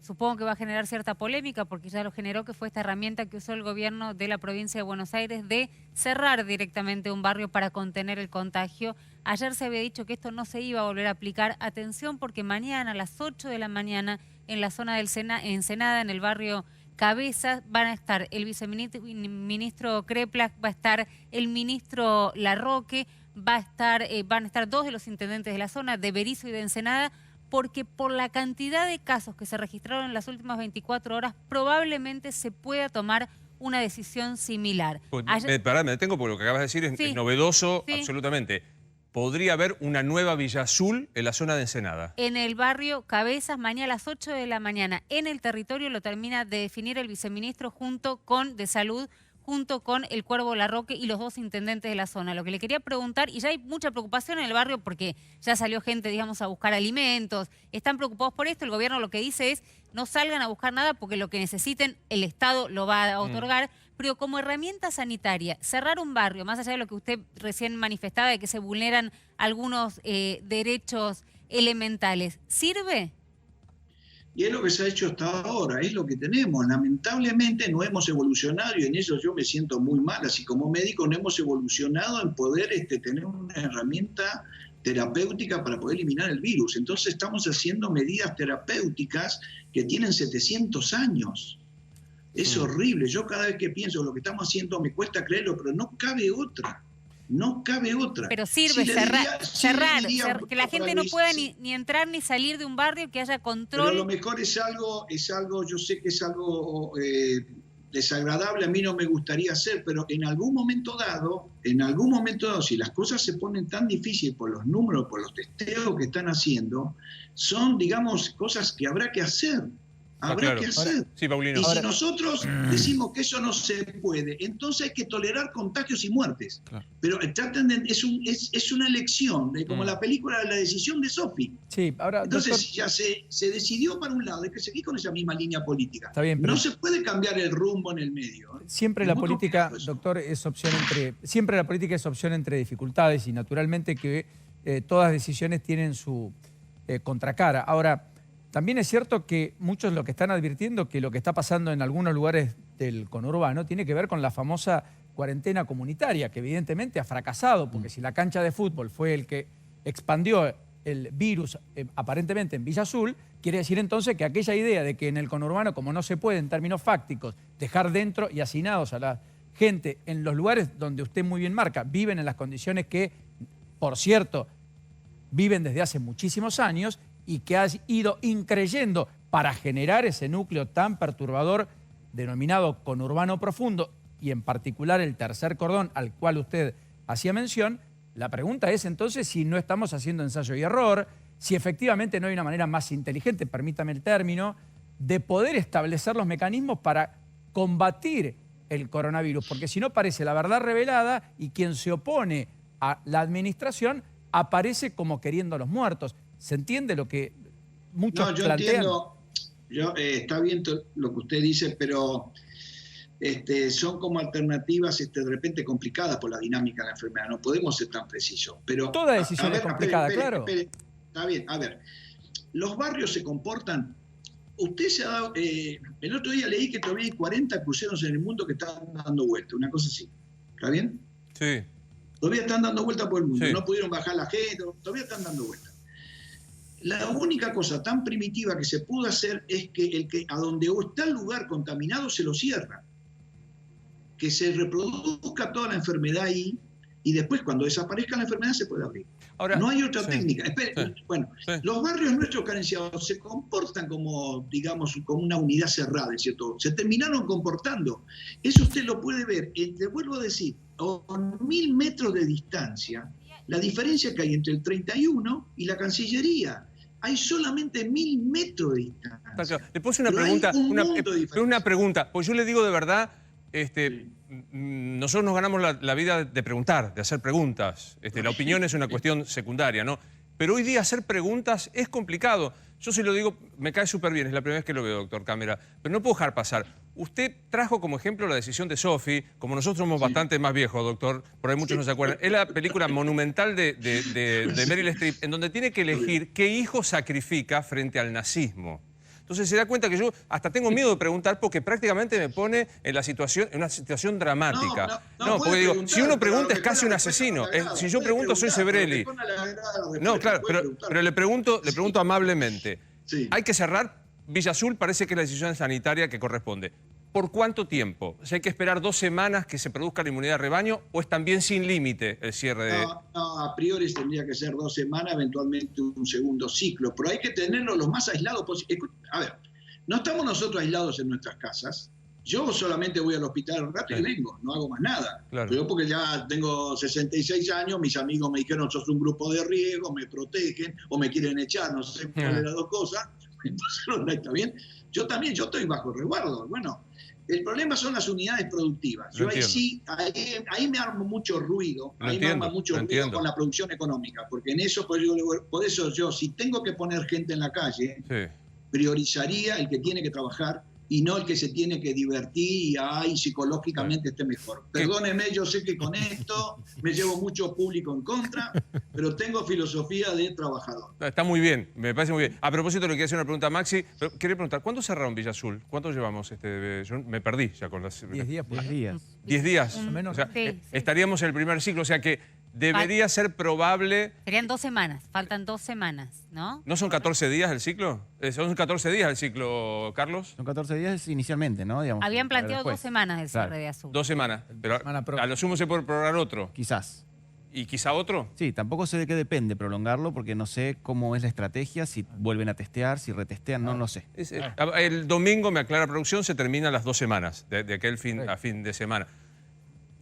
supongo que va a generar cierta polémica, porque ya lo generó, que fue esta herramienta que usó el gobierno de la provincia de Buenos Aires de cerrar directamente un barrio para contener el contagio. Ayer se había dicho que esto no se iba a volver a aplicar. Atención, porque mañana a las 8 de la mañana en la zona del Ensenada, en el barrio Cabezas, van a estar el viceministro Kreplak, va a estar el ministro Larroque, van a estar 2 de los intendentes de la zona, de Berisso y de Ensenada, porque por la cantidad de casos que se registraron en las últimas 24 horas, probablemente se pueda tomar una decisión similar. Me detengo porque lo que acabas de decir es novedoso, absolutamente. ¿Podría haber una nueva Villa Azul en la zona de Ensenada? En el barrio Cabezas, mañana a las 8 de la mañana. En el territorio lo termina de definir el viceministro de Salud, junto con el Cuervo Larroque y los 2 intendentes de la zona. Lo que le quería preguntar, y ya hay mucha preocupación en el barrio porque ya salió gente, digamos, a buscar alimentos, están preocupados por esto, el gobierno lo que dice es no salgan a buscar nada porque lo que necesiten el Estado lo va a otorgar, pero como herramienta sanitaria, cerrar un barrio, más allá de lo que usted recién manifestaba de que se vulneran algunos derechos elementales, ¿sirve? Y es lo que se ha hecho hasta ahora, es lo que tenemos. Lamentablemente no hemos evolucionado y en eso yo me siento muy mal. Así como médico no hemos evolucionado en poder tener una herramienta terapéutica para poder eliminar el virus. Entonces estamos haciendo medidas terapéuticas que tienen 700 años. Es horrible. Yo cada vez que pienso lo que estamos haciendo me cuesta creerlo, pero no cabe otra. No cabe otra. Pero sirve cerrar, que la gente no pueda ni entrar ni salir de un barrio, que haya control. Pero a lo mejor es algo, yo sé que es algo desagradable, a mí no me gustaría hacer, pero en algún momento dado, si las cosas se ponen tan difíciles por los números, por los testeos que están haciendo, son, digamos, cosas que habrá que hacer. Habrá que hacer. Sí, Paulino. Y si nosotros decimos que eso no se puede, entonces hay que tolerar contagios y muertes. Claro. Pero es una elección, como la película La decisión de Sophie. Sí, ahora, entonces doctor, ya se decidió para un lado, hay que seguir con esa misma línea política. Está bien, pero no se puede cambiar el rumbo en el medio. Siempre la política, doctor, es opción entre dificultades y naturalmente que todas decisiones tienen su contracara. Ahora, también es cierto que muchos lo que están advirtiendo que lo que está pasando en algunos lugares del conurbano tiene que ver con la famosa cuarentena comunitaria, que evidentemente ha fracasado, porque si la cancha de fútbol fue el que expandió el virus aparentemente en Villa Azul, quiere decir entonces que aquella idea de que en el conurbano, como no se puede en términos fácticos dejar dentro y hacinados a la gente en los lugares donde usted muy bien marca, viven en las condiciones que, por cierto, viven desde hace muchísimos años y que ha ido increyendo para generar ese núcleo tan perturbador denominado conurbano profundo y en particular el tercer cordón al cual usted hacía mención. La pregunta es entonces si no estamos haciendo ensayo y error, si efectivamente no hay una manera más inteligente, permítame el término, de poder establecer los mecanismos para combatir el coronavirus, porque si no parece la verdad revelada y quien se opone a la administración aparece como queriendo a los muertos. ¿Se entiende lo que muchos plantean? Entiendo, está bien lo que usted dice, pero son como alternativas de repente complicadas por la dinámica de la enfermedad. No podemos ser tan precisos. Pero, toda decisión es complicada, claro. Está bien, a ver. Los barrios se comportan. Usted se ha dado. El otro día leí que todavía hay 40 cruceros en el mundo que están dando vuelta, una cosa así. ¿Está bien? Sí. Todavía están dando vuelta por el mundo. Sí. No pudieron bajar la gente, todavía están dando vuelta. La única cosa tan primitiva que se pudo hacer es que a donde está el lugar contaminado se lo cierra. Que se reproduzca toda la enfermedad ahí y después cuando desaparezca la enfermedad se puede abrir. Ahora, no hay otra sí, técnica. Espere, sí, bueno, sí. los barrios nuestros carenciados se comportan como, digamos, como una unidad cerrada, ¿cierto? Se terminaron comportando. Eso usted lo puede ver. Le vuelvo a decir, a 1000 metros de distancia, la diferencia que hay entre el 31 y la Cancillería. Hay solamente 1000 metros de distancia. Está claro. Le puedo hacer una Pero hay pregunta, un mundo de diferencia. una pregunta, pues yo le digo de verdad, nosotros nos ganamos la vida de preguntar, de hacer preguntas. La opinión es una cuestión secundaria, ¿no? Pero hoy día hacer preguntas es complicado. Yo se lo digo, me cae súper bien, es la primera vez que lo veo, doctor Cámara, pero no puedo dejar pasar. Usted trajo como ejemplo la decisión de Sophie, como nosotros somos bastante más viejos, doctor, por ahí muchos no se acuerdan. Es la película monumental de Meryl Streep, en donde tiene que elegir qué hijo sacrifica frente al nazismo. Entonces se da cuenta que yo hasta tengo miedo de preguntar porque prácticamente me pone en una situación dramática. No, porque digo, si uno pregunta es casi un asesino. Si yo pregunto soy Sebrelli. No, claro, pero le pregunto amablemente. Sí. Hay que cerrar Villa Azul, parece que es la decisión sanitaria que corresponde. ¿Por cuánto tiempo? O sea, ¿hay que esperar 2 semanas que se produzca la inmunidad de rebaño o es también sin límite el cierre de...? No, a priori tendría que ser 2 semanas, eventualmente un segundo ciclo, pero hay que tenerlo lo más aislado posible. A ver, no estamos nosotros aislados en nuestras casas. Yo solamente voy al hospital un rato y vengo, no hago más nada. Claro. Yo porque ya tengo 66 años, mis amigos me dijeron, sos un grupo de riesgo, me protegen o me quieren echar, no sé cuál de las dos cosas. Entonces, no está bien. Yo estoy bajo resguardo. Bueno, el problema son las unidades productivas. Yo ahí me armo mucho ruido. Me armo mucho ruido con la producción económica, porque en eso, por eso yo, si tengo que poner gente en la calle, priorizaría el que tiene que trabajar y no el que se tiene que divertir y psicológicamente esté mejor. Perdóneme, yo sé que con esto me llevo mucho público en contra, pero tengo filosofía de trabajador. Está muy bien, me parece muy bien. A propósito, le quería hacer una pregunta a Maxi. Pero quería preguntar, ¿cuándo cerraron Villa Azul? ¿Cuánto llevamos? Yo me perdí ya con las... 10 días. 10 días. 10 días. Más o menos. O sea, Sí. estaríamos en el primer ciclo, o sea que debería ser probable... Serían 2 semanas, faltan 2 semanas, ¿no? ¿No son 14 días el ciclo? ¿Son 14 días el ciclo, Carlos? Son 14 días inicialmente, ¿no? Digamos, Habían para planteado después. 2 semanas el cierre Claro. de Azul. 2 semanas. Pero Semana pro- a lo sumo se puede prorrogar otro. Quizás. ¿Y quizá otro? Sí, tampoco sé de qué depende prolongarlo porque no sé cómo es la estrategia, si vuelven a testear, si retestean, no lo sé. El domingo, me aclara producción, se terminan las 2 semanas, de aquel fin de semana.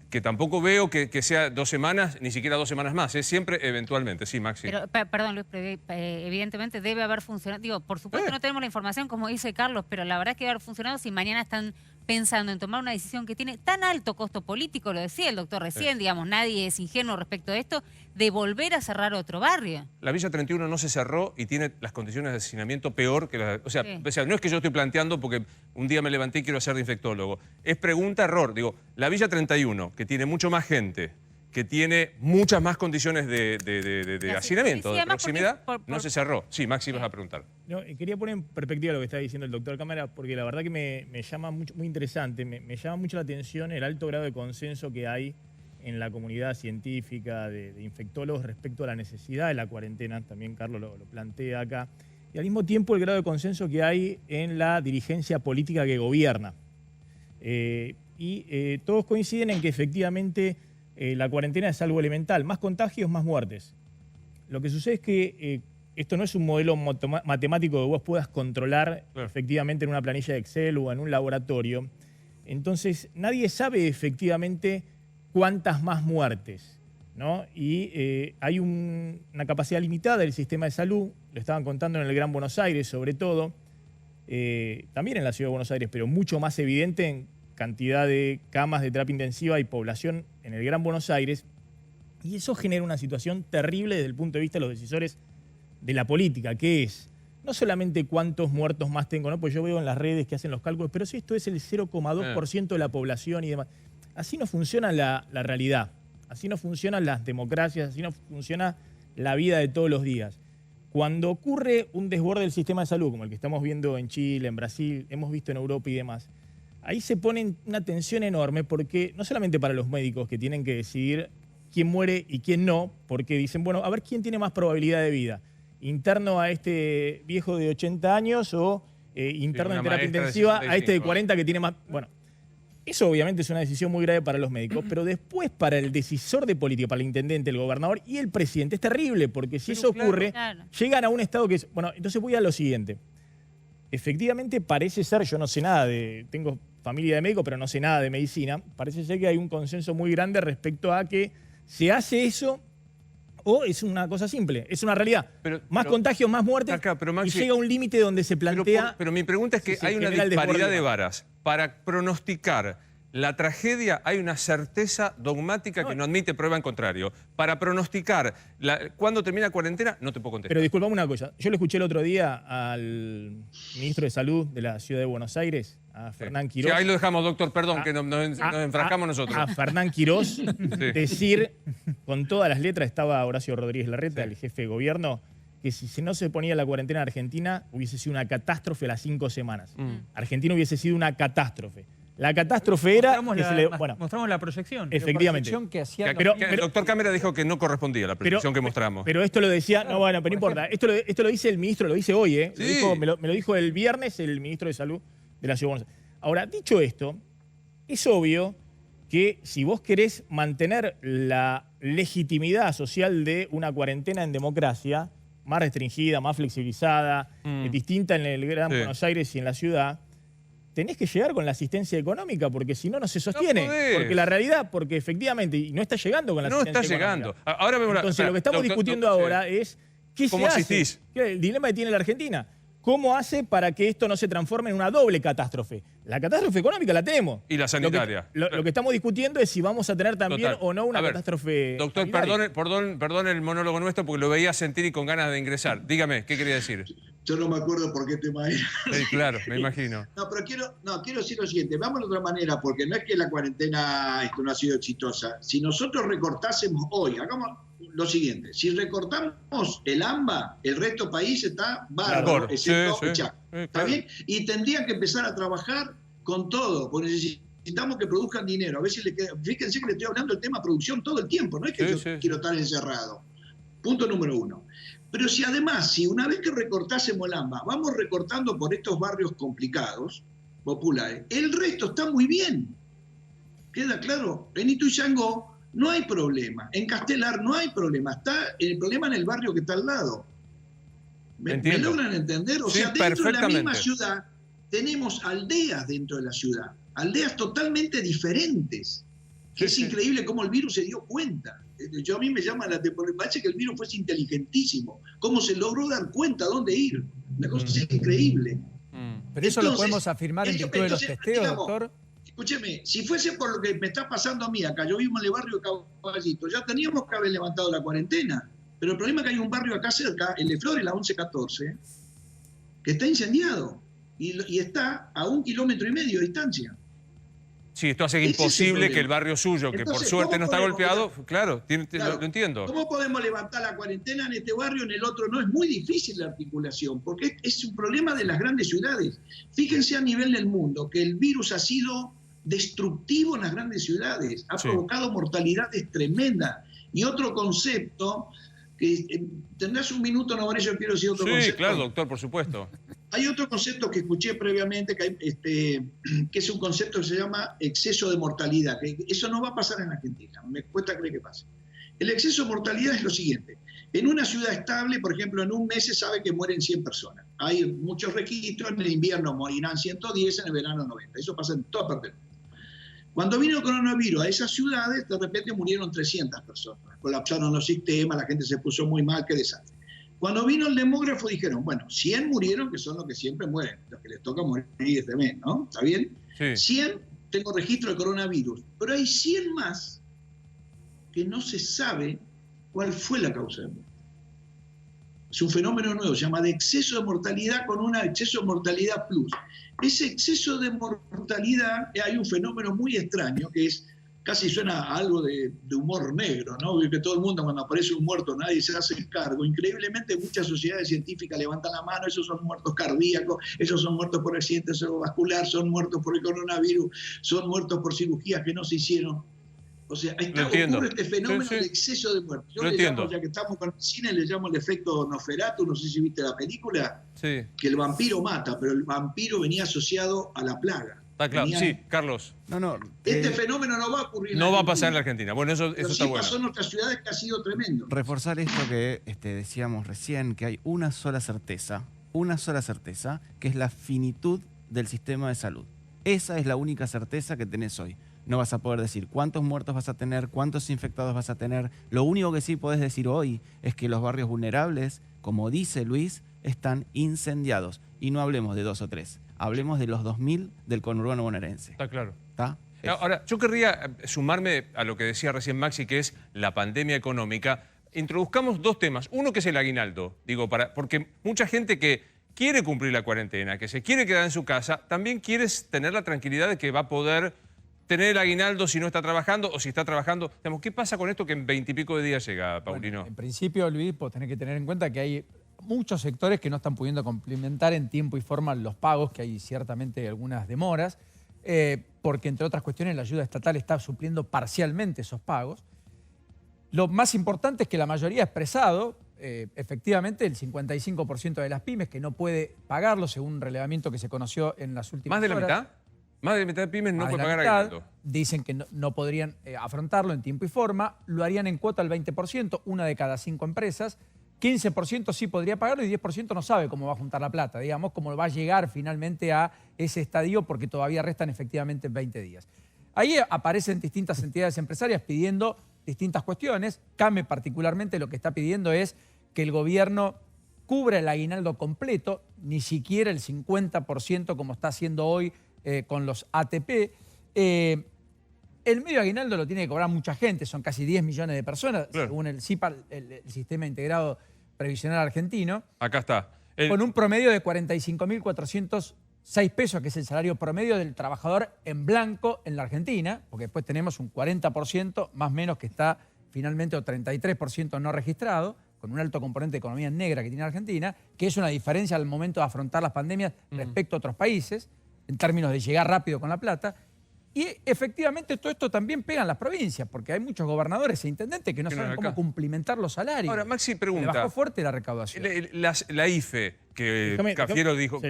Que tampoco veo que sea 2 semanas, ni siquiera 2 semanas más. Es siempre eventualmente, sí, Maxi. Pero, perdón, Luis, pero, evidentemente debe haber funcionado. Digo, por supuesto no tenemos la información, como dice Carlos, pero la verdad es que debe haber funcionado si mañana están pensando en tomar una decisión que tiene tan alto costo político, lo decía el doctor recién, digamos, nadie es ingenuo respecto a esto, de volver a cerrar otro barrio. La Villa 31 no se cerró y tiene las condiciones de hacinamiento peor que la... O sea, no es que yo estoy planteando porque un día me levanté y quiero ser de infectólogo. Es pregunta-error. Digo, la Villa 31, que tiene mucho más gente, que tiene muchas más condiciones de hacinamiento, de proximidad, no se cerró. Sí, Maxi, vas a preguntar. No, quería poner en perspectiva lo que está diciendo el doctor Cámara, porque la verdad que me llama mucho, muy interesante, me llama mucho la atención el alto grado de consenso que hay en la comunidad científica de infectólogos respecto a la necesidad de la cuarentena. También Carlos lo plantea acá. Y al mismo tiempo el grado de consenso que hay en la dirigencia política que gobierna. Todos coinciden en que efectivamente la cuarentena es algo elemental. Más contagios, más muertes. Lo que sucede es que esto no es un modelo matemático que vos puedas controlar efectivamente en una planilla de Excel o en un laboratorio. Entonces, nadie sabe efectivamente cuántas más muertes, ¿no? Y hay una capacidad limitada del sistema de salud, lo estaban contando en el Gran Buenos Aires sobre todo, también en la Ciudad de Buenos Aires, pero mucho más evidente en cantidad de camas de terapia intensiva y población en el Gran Buenos Aires, y eso genera una situación terrible desde el punto de vista de los decisores de la política, que es no solamente cuántos muertos más tengo, ¿no? Pues yo veo en las redes que hacen los cálculos, pero si esto es el 0,2% de la población y demás. Así no funciona la realidad, así no funcionan las democracias, así no funciona la vida de todos los días. Cuando ocurre un desborde del sistema de salud, como el que estamos viendo en Chile, en Brasil, hemos visto en Europa y demás, ahí se pone una tensión enorme porque no solamente para los médicos que tienen que decidir quién muere y quién no, porque dicen, bueno, a ver quién tiene más probabilidad de vida, interno a este viejo de 80 años o interno en terapia intensiva a este de 40 que tiene más... Bueno, eso obviamente es una decisión muy grave para los médicos, pero después para el decisor de política, para el intendente, el gobernador y el presidente es terrible, porque si eso ocurre, llegan a un estado que es... Bueno, entonces voy a lo siguiente. Efectivamente parece ser, yo no sé nada tengo familia de médico, pero no sé nada de medicina, parece ser que hay un consenso muy grande respecto a que se hace eso o es una cosa simple, es una realidad. Más contagios, más muertes, y llega a un límite donde se plantea... Pero mi pregunta es que hay una disparidad de varas. Para pronosticar la tragedia hay una certeza dogmática que no admite prueba en contrario. Para pronosticar cuándo termina la cuarentena, no te puedo contestar. Pero disculpame una cosa. Yo le escuché el otro día al ministro de Salud de la Ciudad de Buenos Aires, a Fernán Quirós. Sí, ahí lo dejamos, doctor, perdón, que nos enfrascamos nosotros. A Fernán Quirós decir, con todas las letras, estaba Horacio Rodríguez Larreta, el jefe de gobierno, que si no se ponía la cuarentena en Argentina, hubiese sido una catástrofe a las 5 semanas. Argentina hubiese sido una catástrofe. La catástrofe era... Mostramos la proyección. Efectivamente. El doctor Cámara dijo que no correspondía a la proyección que mostramos. Pero esto lo decía... No, bueno, pero no importa. Esto lo dice el ministro, lo dice hoy, ¿eh? Sí. Me lo dijo el viernes el ministro de Salud de la Ciudad de Buenos Aires. Ahora, dicho esto, es obvio que si vos querés mantener la legitimidad social de una cuarentena en democracia, más restringida, más flexibilizada, distinta en el Gran Buenos Aires y en la ciudad, tenés que llegar con la asistencia económica, porque si no, no se sostiene. Porque la realidad, porque efectivamente, y no está llegando con la asistencia económica. No está llegando. Ahora vemos Entonces, lo que estamos discutiendo ahora es qué se hace. El dilema que tiene la Argentina. ¿Cómo hace para que esto no se transforme en una doble catástrofe? La catástrofe económica la tenemos. Y la sanitaria. Lo que estamos discutiendo es si vamos a tener también o no una catástrofe doctor, perdón el monólogo nuestro porque lo veía sentir y con ganas de ingresar. Dígame, ¿qué quería decir? Yo no me acuerdo por qué tema era. Sí, claro, me imagino. No, pero quiero decir lo siguiente. Vamos de otra manera, porque no es que la cuarentena no ha sido exitosa. Si nosotros recortásemos hoy, hagamos lo siguiente. Si recortamos el AMBA, el resto del país está bárbaro, excepto Chaco. ¿Está bien? Y tendrían que empezar a trabajar con todo, porque necesitamos que produzcan dinero. A veces fíjense que le estoy hablando del tema producción todo el tiempo, no es que yo quiero estar encerrado. Punto número 1. Pero si además, si una vez que recortásemos el AMBA, vamos recortando por estos barrios complicados, populares, el resto está muy bien. ¿Queda claro? En Ituzaingó no hay problema, en Castelar no hay problema, está el problema en el barrio que está al lado. ¿Me logran entender? O sea, dentro de la misma ciudad tenemos aldeas dentro de la ciudad, aldeas totalmente diferentes. Es increíble cómo el virus se dio cuenta. A mí me llama me parece que el virus fue inteligentísimo. Cómo se logró dar cuenta dónde ir. Una cosa increíble. Pero eso lo podemos afirmar en virtud de los testeos, doctor. Escúcheme, si fuese por lo que me está pasando a mí acá, yo vivo en el barrio de Caballito, ya teníamos que haber levantado la cuarentena. Pero el problema es que hay un barrio acá cerca, el de Flores, la 1114, que está incendiado y está a 1,5 kilómetros de distancia. Sí, esto hace Ese es el imposible problema. que el barrio suyo, que Entonces, por suerte ¿cómo no está podemos golpeado, levantar? claro, Claro. lo entiendo. ¿Cómo podemos levantar la cuarentena en este barrio, en el otro? No, es muy difícil la articulación, porque es un problema de las grandes ciudades. Fíjense a nivel del mundo que el virus ha sido destructivo en las grandes ciudades, ha Sí. provocado mortalidades tremendas. Y otro concepto, que tendrás un minuto, Navarro, yo quiero decir otro Sí, concepto. claro, doctor, por supuesto. Hay otro concepto que escuché previamente, que es un concepto que se llama exceso de mortalidad, que eso no va a pasar en Argentina, me cuesta creer que pase. El exceso de mortalidad es lo siguiente: en una ciudad estable, por ejemplo, en un mes se sabe que mueren 100 personas. Hay muchos registros, en el invierno morirán 110, en el verano 90. Eso pasa en toda parte del mundo. Cuando vino el coronavirus a esas ciudades, de repente murieron 300 personas. Colapsaron los sistemas, la gente se puso muy mal, qué desastre. Cuando vino el demógrafo dijeron, bueno, 100 murieron, que son los que siempre mueren, los que les toca morir este mes, ¿no? ¿Está bien? Sí. 100, tengo registro de coronavirus, pero hay 100 más que no se sabe cuál fue la causa de muerte. Es un fenómeno nuevo, se llama de exceso de mortalidad con un exceso de mortalidad plus. Ese exceso de mortalidad, hay un fenómeno muy extraño que es, casi suena a algo de humor negro, ¿no? Que todo el mundo cuando aparece un muerto nadie se hace cargo. Increíblemente muchas sociedades científicas levantan la mano, esos son muertos cardíacos, esos son muertos por accidente cerebrovascular, son muertos por el coronavirus, son muertos por cirugías que no se hicieron. O sea, ocurre este fenómeno de exceso de muerte. Yo le llamo, ya que estamos con el cine, le llamo el efecto Nosferatu, no sé si viste la película, que el vampiro mata, pero el vampiro venía asociado a la plaga. Está claro, sí, Carlos. Este fenómeno no va a ocurrir en No va a Argentina. pasar en la Argentina. Bueno, eso Pero está sí bueno. pasó en otras ciudades que ha sido tremendo. Reforzar esto que decíamos recién, que hay una sola certeza, que es la finitud del sistema de salud. Esa es la única certeza que tenés hoy. No vas a poder decir cuántos muertos vas a tener, cuántos infectados vas a tener. Lo único que sí podés decir hoy es que los barrios vulnerables, como dice Luis, están incendiados. Y no hablemos de 2 o 3, hablemos de los 2000 del conurbano bonaerense. Está claro. ¿Está? Ahora, yo querría sumarme a lo que decía recién Maxi, que es la pandemia económica. Introduzcamos dos temas. Uno que es el aguinaldo, porque mucha gente que quiere cumplir la cuarentena, que se quiere quedar en su casa, también quiere tener la tranquilidad de que va a poder tener el aguinaldo si no está trabajando o si está trabajando. ¿Qué pasa con esto que en 20 y pico de días llega, Paulino? Bueno, en principio, Luis, vos tenés que tener en cuenta que hay muchos sectores que no están pudiendo complementar en tiempo y forma los pagos, que hay ciertamente algunas demoras, porque entre otras cuestiones la ayuda estatal está supliendo parcialmente esos pagos. Lo más importante es que la mayoría ha expresado, efectivamente, el 55% de las pymes que no puede pagarlo, según un relevamiento que se conoció en las últimas ¿Más de la horas. mitad? Más de la mitad de pymes no puede pagar aguinaldo. Dicen que no podrían afrontarlo en tiempo y forma, lo harían en cuota al 20%, una de cada 5 empresas, 15% sí podría pagarlo y 10% no sabe cómo va a juntar la plata, digamos, cómo va a llegar finalmente a ese estadio porque todavía restan efectivamente 20 días. Ahí aparecen distintas entidades empresarias pidiendo distintas cuestiones. CAME particularmente lo que está pidiendo es que el gobierno cubra el aguinaldo completo, ni siquiera el 50% como está haciendo hoy con los ATP. El medio aguinaldo lo tiene que cobrar mucha gente, son casi 10 millones de personas, según el SIPA, el Sistema Integrado Previsional Argentino. Acá está. Con un promedio de 45.406 pesos, que es el salario promedio del trabajador en blanco en la Argentina, porque después tenemos un 40% más o menos que está finalmente, o 33% no registrado, con un alto componente de economía negra que tiene Argentina, que es una diferencia al momento de afrontar las pandemias respecto a otros países, en términos de llegar rápido con la plata. Y efectivamente todo esto también pega en las provincias, porque hay muchos gobernadores e intendentes que no saben cómo cumplimentar los salarios. Ahora, Maxi pregunta. Le bajó fuerte la recaudación. La IFE, que Cafiero dijo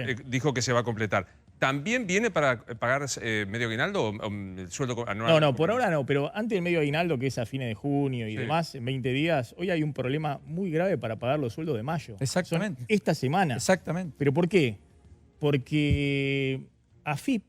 que se va a completar, ¿también viene para pagar medio aguinaldo o el sueldo anual? No, por ahora no, pero antes del medio aguinaldo, que es a fines de junio y demás, en 20 días, hoy hay un problema muy grave para pagar los sueldos de mayo. Exactamente. Son esta semana. Exactamente. ¿Pero por qué? Porque AFIP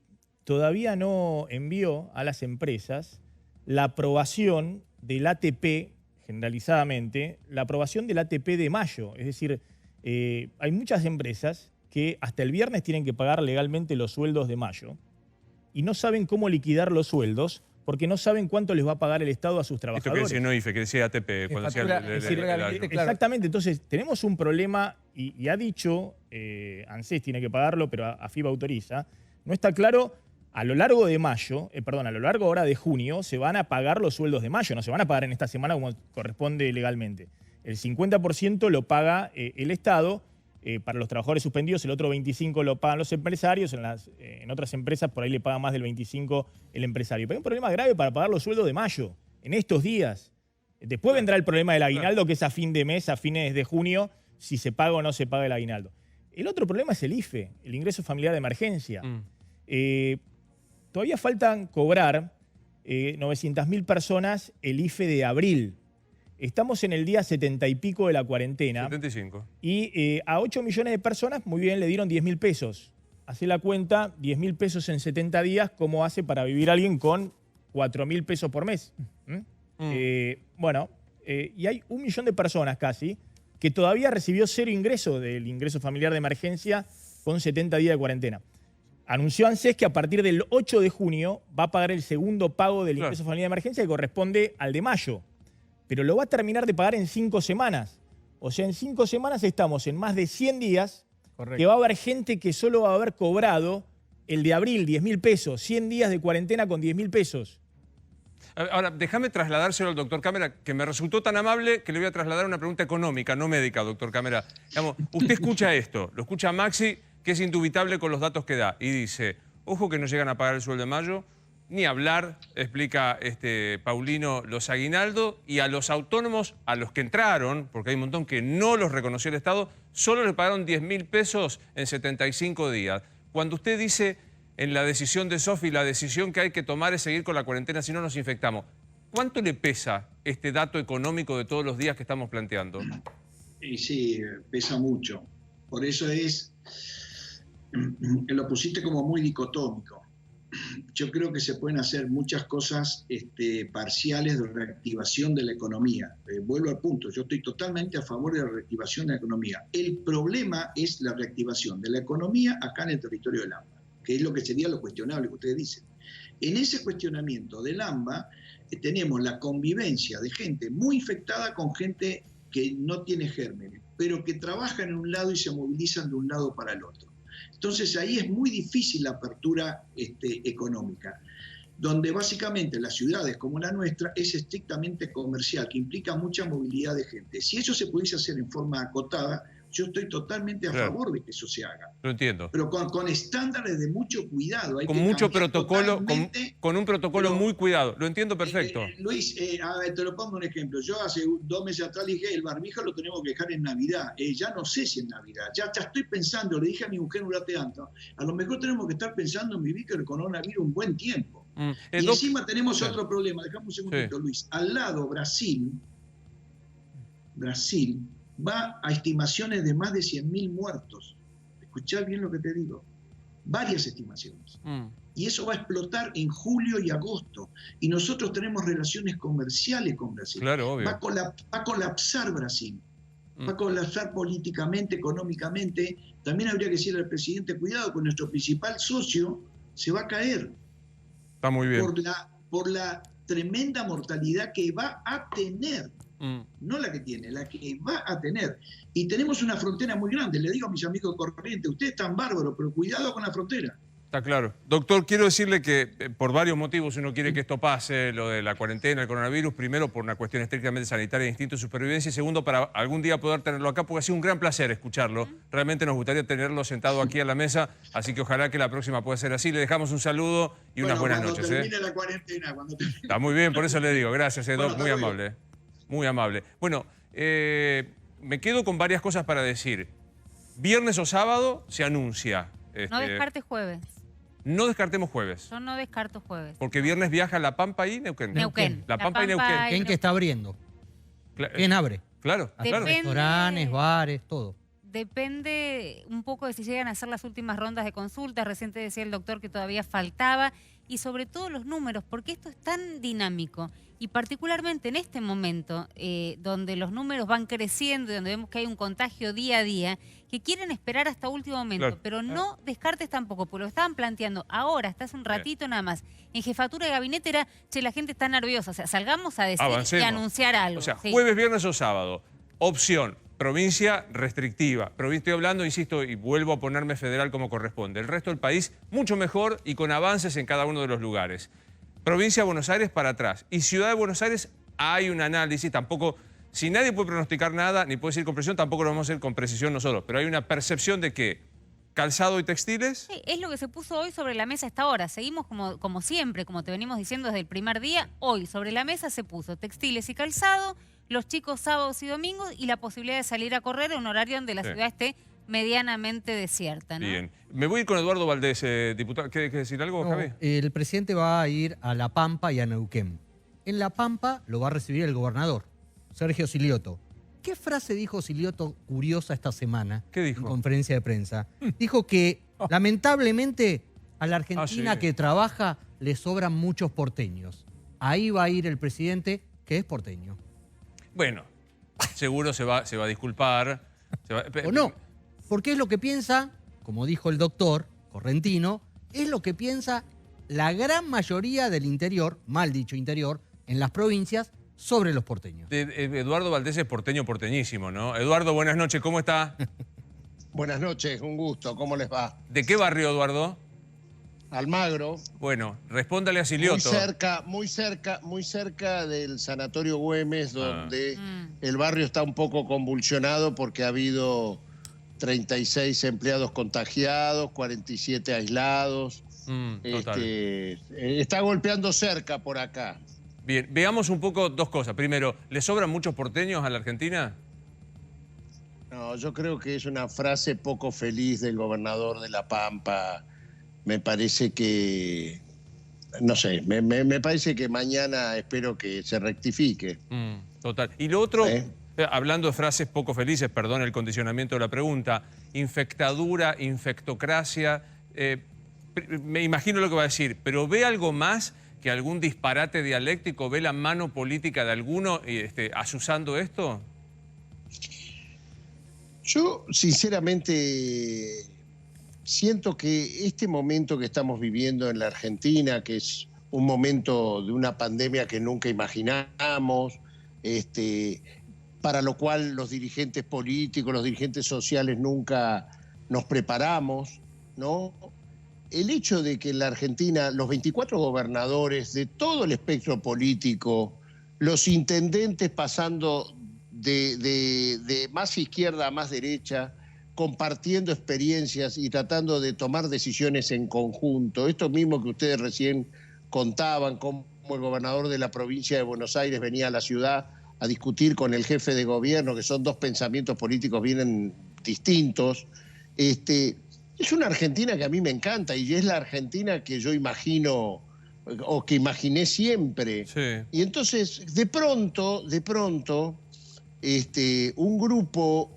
todavía no envió a las empresas la aprobación del ATP, generalizadamente, la aprobación del ATP de mayo. Es decir, hay muchas empresas que hasta el viernes tienen que pagar legalmente los sueldos de mayo y no saben cómo liquidar los sueldos porque no saben cuánto les va a pagar el Estado a sus trabajadores. Esto que decía no IFE, que decía ATP. Cuando Exactamente, entonces tenemos un problema y ha dicho, ANSES tiene que pagarlo, pero AFIP autoriza. No está claro a lo largo de mayo, a lo largo ahora de junio, se van a pagar los sueldos de mayo, no se van a pagar en esta semana como corresponde legalmente. El 50% lo paga el Estado para los trabajadores suspendidos, el otro 25% lo pagan los empresarios, en otras empresas por ahí le paga más del 25% el empresario. Pero hay un problema grave para pagar los sueldos de mayo, en estos días. Después vendrá el problema del aguinaldo, que es a fin de mes, a fines de junio, si se paga o no se paga el aguinaldo. El otro problema es el IFE, el ingreso familiar de emergencia. Todavía faltan cobrar 900.000 personas el IFE de abril. Estamos en el día 70 y pico de la cuarentena. 75. Y a 8 millones de personas, muy bien, le dieron 10.000 pesos. Hacé la cuenta, 10.000 pesos en 70 días, ¿cómo hace para vivir alguien con 4.000 pesos por mes? Y hay 1 millón de personas casi que todavía recibió 0 ingreso del ingreso familiar de emergencia con 70 días de cuarentena. Anunció ANSES que a partir del 8 de junio va a pagar el segundo pago del ingreso familiar de emergencia que corresponde al de mayo. Pero lo va a terminar de pagar en 5 semanas. O sea, en 5 semanas estamos en más de 100 días. Correcto. Que va a haber gente que solo va a haber cobrado el de abril, 10.000 pesos, 100 días de cuarentena con 10.000 pesos. Ahora, déjame trasladárselo al doctor Cámara, que me resultó tan amable que le voy a trasladar una pregunta económica, no médica, doctor Cámara. Digamos, usted escucha esto, lo escucha Maxi, que es indubitable con los datos que da, y dice, ojo que no llegan a pagar el sueldo de mayo, ni hablar, explica Paulino, los aguinaldos, y a los autónomos, a los que entraron, porque hay un montón que no los reconoció el Estado, solo le pagaron 10.000 pesos en 75 días. Cuando usted dice en la decisión de Sofi, la decisión que hay que tomar es seguir con la cuarentena si no nos infectamos, ¿cuánto le pesa este dato económico de todos los días que estamos planteando? Y sí, pesa mucho. Por eso lo pusiste como muy dicotómico. Yo creo que se pueden hacer muchas cosas parciales de reactivación de la economía. Vuelvo al punto, yo estoy totalmente a favor de la reactivación de la economía. El problema es la reactivación de la economía acá en el territorio del AMBA, que es lo que sería lo cuestionable que ustedes dicen. En ese cuestionamiento del AMBA tenemos la convivencia de gente muy infectada con gente que no tiene gérmenes, pero que trabajan en un lado y se movilizan de un lado para el otro. Entonces ahí es muy difícil la apertura económica, donde básicamente las ciudades como la nuestra es estrictamente comercial, que implica mucha movilidad de gente. Si eso se pudiese hacer en forma acotada, yo estoy totalmente a favor de que eso se haga. Lo entiendo. Pero con estándares de mucho cuidado. Hay con que mucho protocolo, con un protocolo pero, muy cuidado. Lo entiendo perfecto. Luis, te lo pongo un ejemplo. Yo hace 2 meses atrás le dije, el barbijo lo tenemos que dejar en Navidad. Ya no sé si en Navidad. Ya estoy pensando, le dije a mi mujer un rato antes, a lo mejor tenemos que estar pensando en vivir con el coronavirus un buen tiempo. Y encima tenemos otro problema. Dejame un segundito, Luis. Al lado, Brasil va a estimaciones de más de 100.000 muertos. Escuchá bien lo que te digo. Varias estimaciones. Y eso va a explotar en julio y agosto. Y nosotros tenemos relaciones comerciales con Brasil. Claro, obvio. Va a colapsar Brasil. Va a colapsar políticamente, económicamente. También habría que decirle al presidente, cuidado, con nuestro principal socio se va a caer. Está muy bien. Por la tremenda mortalidad que va a tener. No la que tiene, la que va a tener. Y tenemos una frontera muy grande. Le digo a mis amigos corrientes, ustedes están bárbaros, pero cuidado con la frontera. Está claro. Doctor, quiero decirle que por varios motivos uno quiere que esto pase, lo de la cuarentena, el coronavirus. Primero, por una cuestión estrictamente sanitaria de instinto de supervivencia. Y segundo, para algún día poder tenerlo acá, porque ha sido un gran placer escucharlo. Realmente nos gustaría tenerlo sentado aquí a la mesa. Así que ojalá que la próxima pueda ser así. Le dejamos un saludo y unas buenas noches. Cuando termine la cuarentena. Está muy bien, por eso le digo. Gracias, Doc. Muy amable. Muy amable. Bueno, me quedo con varias cosas para decir. Viernes o sábado se anuncia. No descartes jueves. No descartemos jueves. Yo no descarto jueves. Porque viernes viaja La Pampa y Neuquén. Neuquén. La Pampa y Neuquén. ¿Quién que está abriendo? ¿Quién abre? Claro, claro. Restaurantes, bares, todo. Depende un poco de si llegan a hacer las últimas rondas de consultas. Reciente decía el doctor que todavía faltaba. Y sobre todo los números, porque esto es tan dinámico. Y particularmente en este momento, donde los números van creciendo y donde vemos que hay un contagio día a día, que quieren esperar hasta último momento. Claro. Pero no descartes tampoco, porque lo estaban planteando ahora, hasta hace un ratito nada más. En jefatura de gabinete era, che, la gente está nerviosa. O sea, salgamos a decir y anunciar algo. O sea, jueves, viernes o sábado. Opción, provincia restrictiva. Estoy hablando, insisto, y vuelvo a ponerme federal como corresponde. El resto del país mucho mejor y con avances en cada uno de los lugares. Provincia de Buenos Aires para atrás. Y Ciudad de Buenos Aires hay un análisis, tampoco, si nadie puede pronosticar nada, ni puede decir con precisión, tampoco lo vamos a hacer con precisión nosotros. Pero hay una percepción de que calzado y textiles. Sí, es lo que se puso hoy sobre la mesa a esta hora. Seguimos como siempre, como te venimos diciendo desde el primer día. Hoy sobre la mesa se puso textiles y calzado, los chicos sábados y domingos y la posibilidad de salir a correr en un horario donde la ciudad esté medianamente desierta, ¿no? Bien. Me voy a ir con Eduardo Valdés, diputado. ¿Quieres decir algo, No, Javi? el presidente va a ir a La Pampa y a Neuquén. En La Pampa lo va a recibir el gobernador, Sergio Silioto. ¿Qué frase dijo Silioto curiosa esta semana? ¿Qué dijo? En conferencia de prensa. Dijo que lamentablemente a la Argentina sí. que trabaja le sobran muchos porteños. Ahí va a ir el presidente, que es porteño. Bueno, seguro se va a disculpar. ¿O no? Porque es lo que piensa, como dijo el doctor Correntino, es lo que piensa la gran mayoría del interior, mal dicho interior, en las provincias, sobre los porteños. Eduardo Valdés es porteñísimo, ¿no? Eduardo, buenas noches, ¿cómo está? Buenas noches, un gusto, ¿cómo les va? ¿De qué barrio, Eduardo? Almagro. Bueno, respóndale a Silioto. Muy cerca del Sanatorio Güemes, donde el barrio está un poco convulsionado porque ha habido 36 empleados contagiados, 47 aislados. Está golpeando cerca por acá. Bien, veamos un poco dos cosas. Primero, ¿le sobran muchos porteños a la Argentina? No, yo creo que es una frase poco feliz del gobernador de La Pampa. Me parece que, no sé, me parece que mañana espero que se rectifique. Total. Y lo otro, hablando de frases poco felices, perdón el condicionamiento de la pregunta, infectadura, infectocracia, me imagino lo que va a decir, pero ¿ve algo más que algún disparate dialéctico? ¿Ve la mano política de alguno asusando esto? Yo, sinceramente, siento que este momento que estamos viviendo en la Argentina, que es un momento de una pandemia que nunca imaginamos, para lo cual los dirigentes políticos, los dirigentes sociales nunca nos preparamos, ¿no? El hecho de que en la Argentina los 24 gobernadores de todo el espectro político, los intendentes pasando de más izquierda a más derecha, compartiendo experiencias y tratando de tomar decisiones en conjunto. Esto mismo que ustedes recién contaban, como el gobernador de la provincia de Buenos Aires venía a la ciudad a discutir con el jefe de gobierno, que son dos pensamientos políticos bien distintos. Es una Argentina que a mí me encanta y es la Argentina que yo imagino o que imaginé siempre. Sí. Y entonces, de pronto, un grupo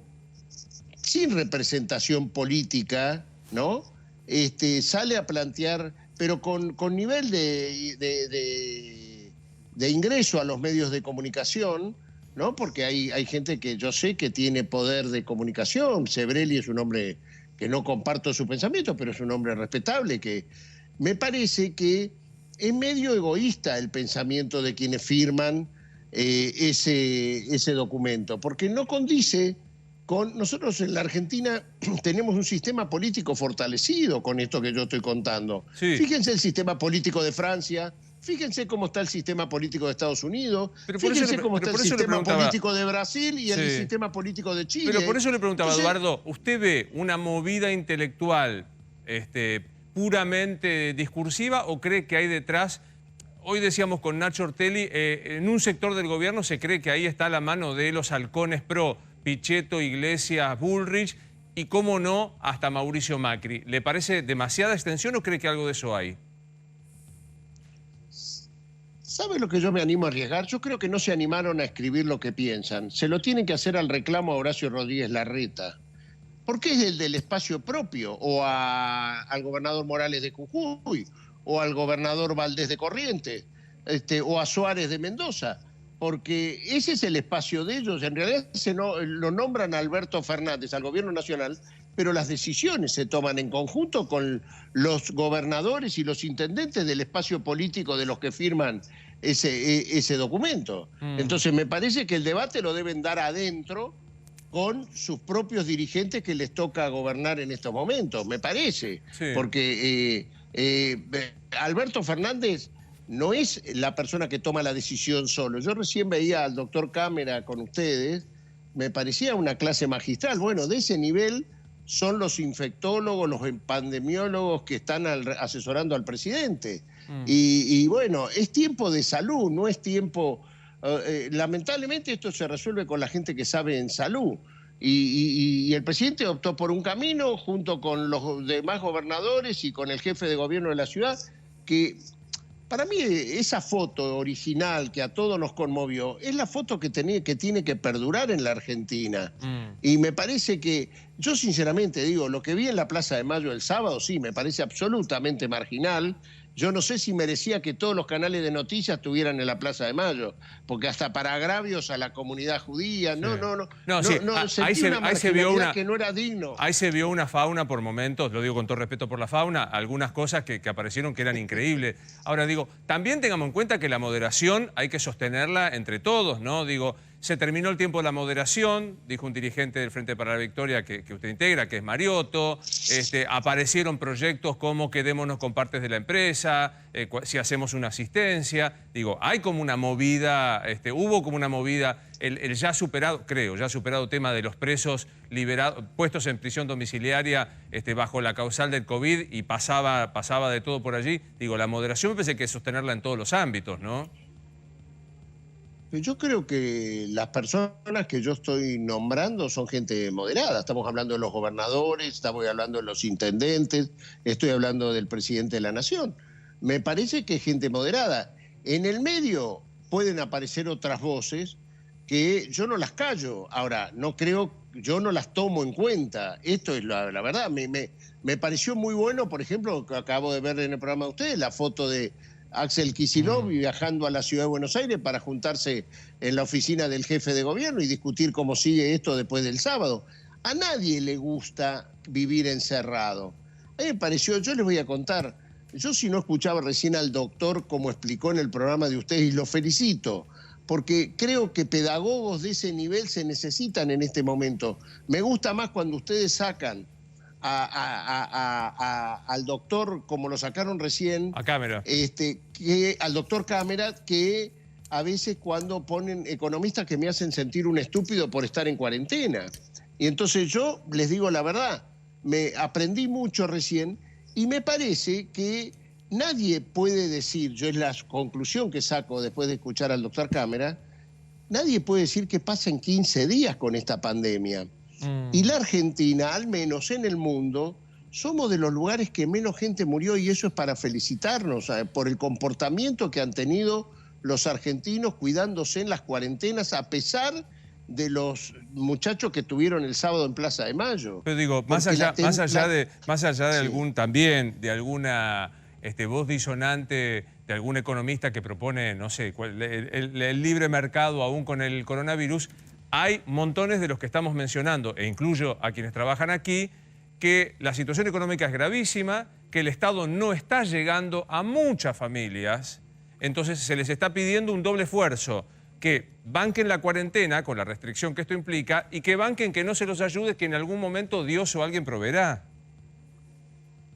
sin representación política, ¿no? Sale a plantear, pero con nivel de ingreso a los medios de comunicación, ¿no? Porque hay gente que yo sé que tiene poder de comunicación. Sebrelli es un hombre que no comparto su pensamiento, pero es un hombre respetable, que me parece que es medio egoísta el pensamiento de quienes firman ese documento, porque no condice con... Nosotros en la Argentina tenemos un sistema político fortalecido con esto que yo estoy contando. Sí. Fíjense el sistema político de Francia, fíjense cómo está el sistema político de Estados Unidos, fíjense cómo está el sistema político de Brasil y el sistema político de Chile. Pero por eso le preguntaba, Eduardo, ¿usted ve una movida intelectual puramente discursiva o cree que hay detrás? Hoy decíamos con Nacho Ortelli, en un sector del gobierno se cree que ahí está la mano de los halcones pro, Pichetto, Iglesias, Bullrich y, cómo no, hasta Mauricio Macri. ¿Le parece demasiada extensión o cree que algo de eso hay? ¿Sabe lo que yo me animo a arriesgar? Yo creo que no se animaron a escribir lo que piensan. Se lo tienen que hacer al reclamo a Horacio Rodríguez Larreta. ¿Por qué es el del espacio propio? O al gobernador Morales de Jujuy, o al gobernador Valdés de Corrientes, o a Suárez de Mendoza. Porque ese es el espacio de ellos. En realidad lo nombran a Alberto Fernández, al gobierno nacional, pero las decisiones se toman en conjunto con los gobernadores y los intendentes del espacio político de los que firman ese documento. Entonces me parece que el debate lo deben dar adentro con sus propios dirigentes que les toca gobernar en estos momentos, me parece. Sí. Porque Alberto Fernández no es la persona que toma la decisión solo. Yo recién veía al doctor Cámara con ustedes, me parecía una clase magistral. Bueno, de ese nivel son los infectólogos, los pandemiólogos que están asesorando al presidente. Y bueno, es tiempo de salud, no es tiempo... lamentablemente esto se resuelve con la gente que sabe en salud. Y el presidente optó por un camino junto con los demás gobernadores y con el jefe de gobierno de la ciudad, que para mí esa foto original que a todos nos conmovió es la foto que tiene que perdurar en la Argentina. Y me parece que, yo sinceramente digo, lo que vi en la Plaza de Mayo el sábado, sí, me parece absolutamente marginal. Yo no sé si merecía que todos los canales de noticias estuvieran en la Plaza de Mayo, porque hasta para agravios a la comunidad judía, ahí se vio una que no era digno. Ahí se vio una fauna por momentos, lo digo con todo respeto por la fauna, algunas cosas que aparecieron que eran increíbles. Ahora digo, también tengamos en cuenta que la moderación hay que sostenerla entre todos, ¿no? Digo, se terminó el tiempo de la moderación, dijo un dirigente del Frente para la Victoria que usted integra, que es Mariotto. Aparecieron proyectos como quedémonos con partes de la empresa, si hacemos una asistencia. Digo, hay como una movida, hubo como una movida, el ya superado, creo, ya superado tema de los presos liberados, puestos en prisión domiciliaria bajo la causal del COVID y pasaba de todo por allí. Digo, la moderación me parece que hay que sostenerla en todos los ámbitos, ¿no? Yo creo que las personas que yo estoy nombrando son gente moderada. Estamos hablando de los gobernadores, estamos hablando de los intendentes, estoy hablando del presidente de la Nación. Me parece que es gente moderada. En el medio pueden aparecer otras voces que yo no las callo. Ahora, no creo, yo no las tomo en cuenta. Esto es la verdad. Me pareció muy bueno, por ejemplo, que acabo de ver en el programa de ustedes, la foto de Axel Kicillof viajando a la ciudad de Buenos Aires para juntarse en la oficina del jefe de gobierno y discutir cómo sigue esto después del sábado. A nadie le gusta vivir encerrado. A mí me pareció, yo les voy a contar, yo si no escuchaba recién al doctor como explicó en el programa de ustedes, y lo felicito, porque creo que pedagogos de ese nivel se necesitan en este momento. Me gusta más cuando ustedes sacan al doctor, como lo sacaron recién, a Cámara, al doctor Cámara, que a veces cuando ponen economistas que me hacen sentir un estúpido por estar en cuarentena. Y entonces yo les digo la verdad, me aprendí mucho recién y me parece que nadie puede decir, yo es la conclusión que saco después de escuchar al doctor Cámara, nadie puede decir que pasen 15 días con esta pandemia. Y la Argentina, al menos en el mundo, somos de los lugares que menos gente murió y eso es para felicitarnos por el comportamiento que han tenido los argentinos cuidándose en las cuarentenas a pesar de los muchachos que tuvieron el sábado en Plaza de Mayo. Pero digo, más allá de algún también, de alguna voz disonante de algún economista que propone, no sé, el libre mercado aún con el coronavirus, hay montones de los que estamos mencionando, e incluyo a quienes trabajan aquí, que la situación económica es gravísima, que el Estado no está llegando a muchas familias, entonces se les está pidiendo un doble esfuerzo, que banquen la cuarentena con la restricción que esto implica y que banquen que no se los ayude, que en algún momento Dios o alguien proveerá.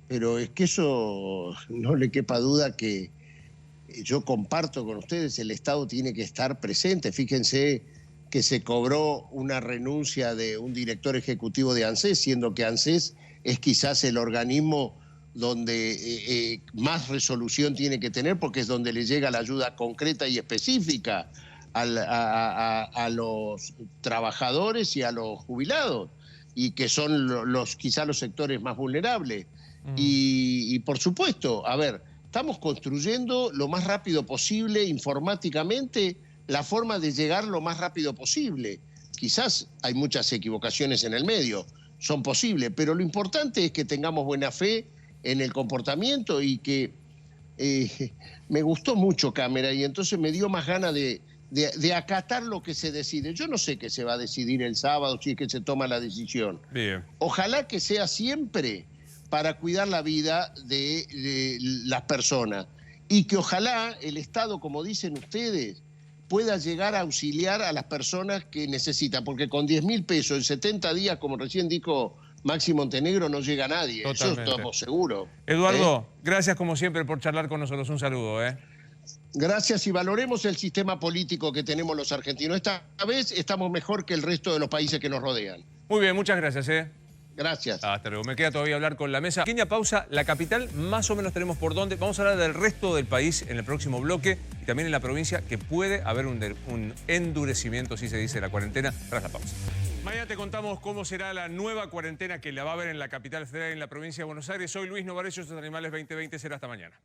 Pero es que eso no le quepa duda que yo comparto con ustedes, el Estado tiene que estar presente. Fíjense que se cobró una renuncia de un director ejecutivo de ANSES, siendo que ANSES es quizás el organismo donde más resolución tiene que tener, porque es donde le llega la ayuda concreta y específica a los trabajadores y a los jubilados, y que son quizás los sectores más vulnerables. Y por supuesto, a ver, estamos construyendo lo más rápido posible informáticamente la forma de llegar lo más rápido posible. Quizás hay muchas equivocaciones en el medio, son posibles, pero lo importante es que tengamos buena fe en el comportamiento y que me gustó mucho Cámara y entonces me dio más ganas de acatar lo que se decide. Yo no sé qué se va a decidir el sábado, si es que se toma la decisión. Bien. Ojalá que sea siempre para cuidar la vida de las personas y que ojalá el Estado, como dicen ustedes, pueda llegar a auxiliar a las personas que necesitan, porque con 10.000 pesos en 70 días, como recién dijo Maxi Montenegro, no llega a nadie. Totalmente. Eso estamos seguros. Eduardo, gracias como siempre por charlar con nosotros. Un saludo. Gracias, y valoremos el sistema político que tenemos los argentinos. Esta vez estamos mejor que el resto de los países que nos rodean. Muy bien, muchas gracias. Gracias. Hasta luego. Me queda todavía hablar con la mesa. Pequeña pausa. La capital más o menos tenemos por dónde. Vamos a hablar del resto del país en el próximo bloque y también en la provincia, que puede haber un endurecimiento, si se dice, de la cuarentena tras la pausa. Mañana te contamos cómo será la nueva cuarentena que la va a haber en la capital federal y en la provincia de Buenos Aires. Soy Luis Novarecio, estos Animales 2020. Será hasta mañana.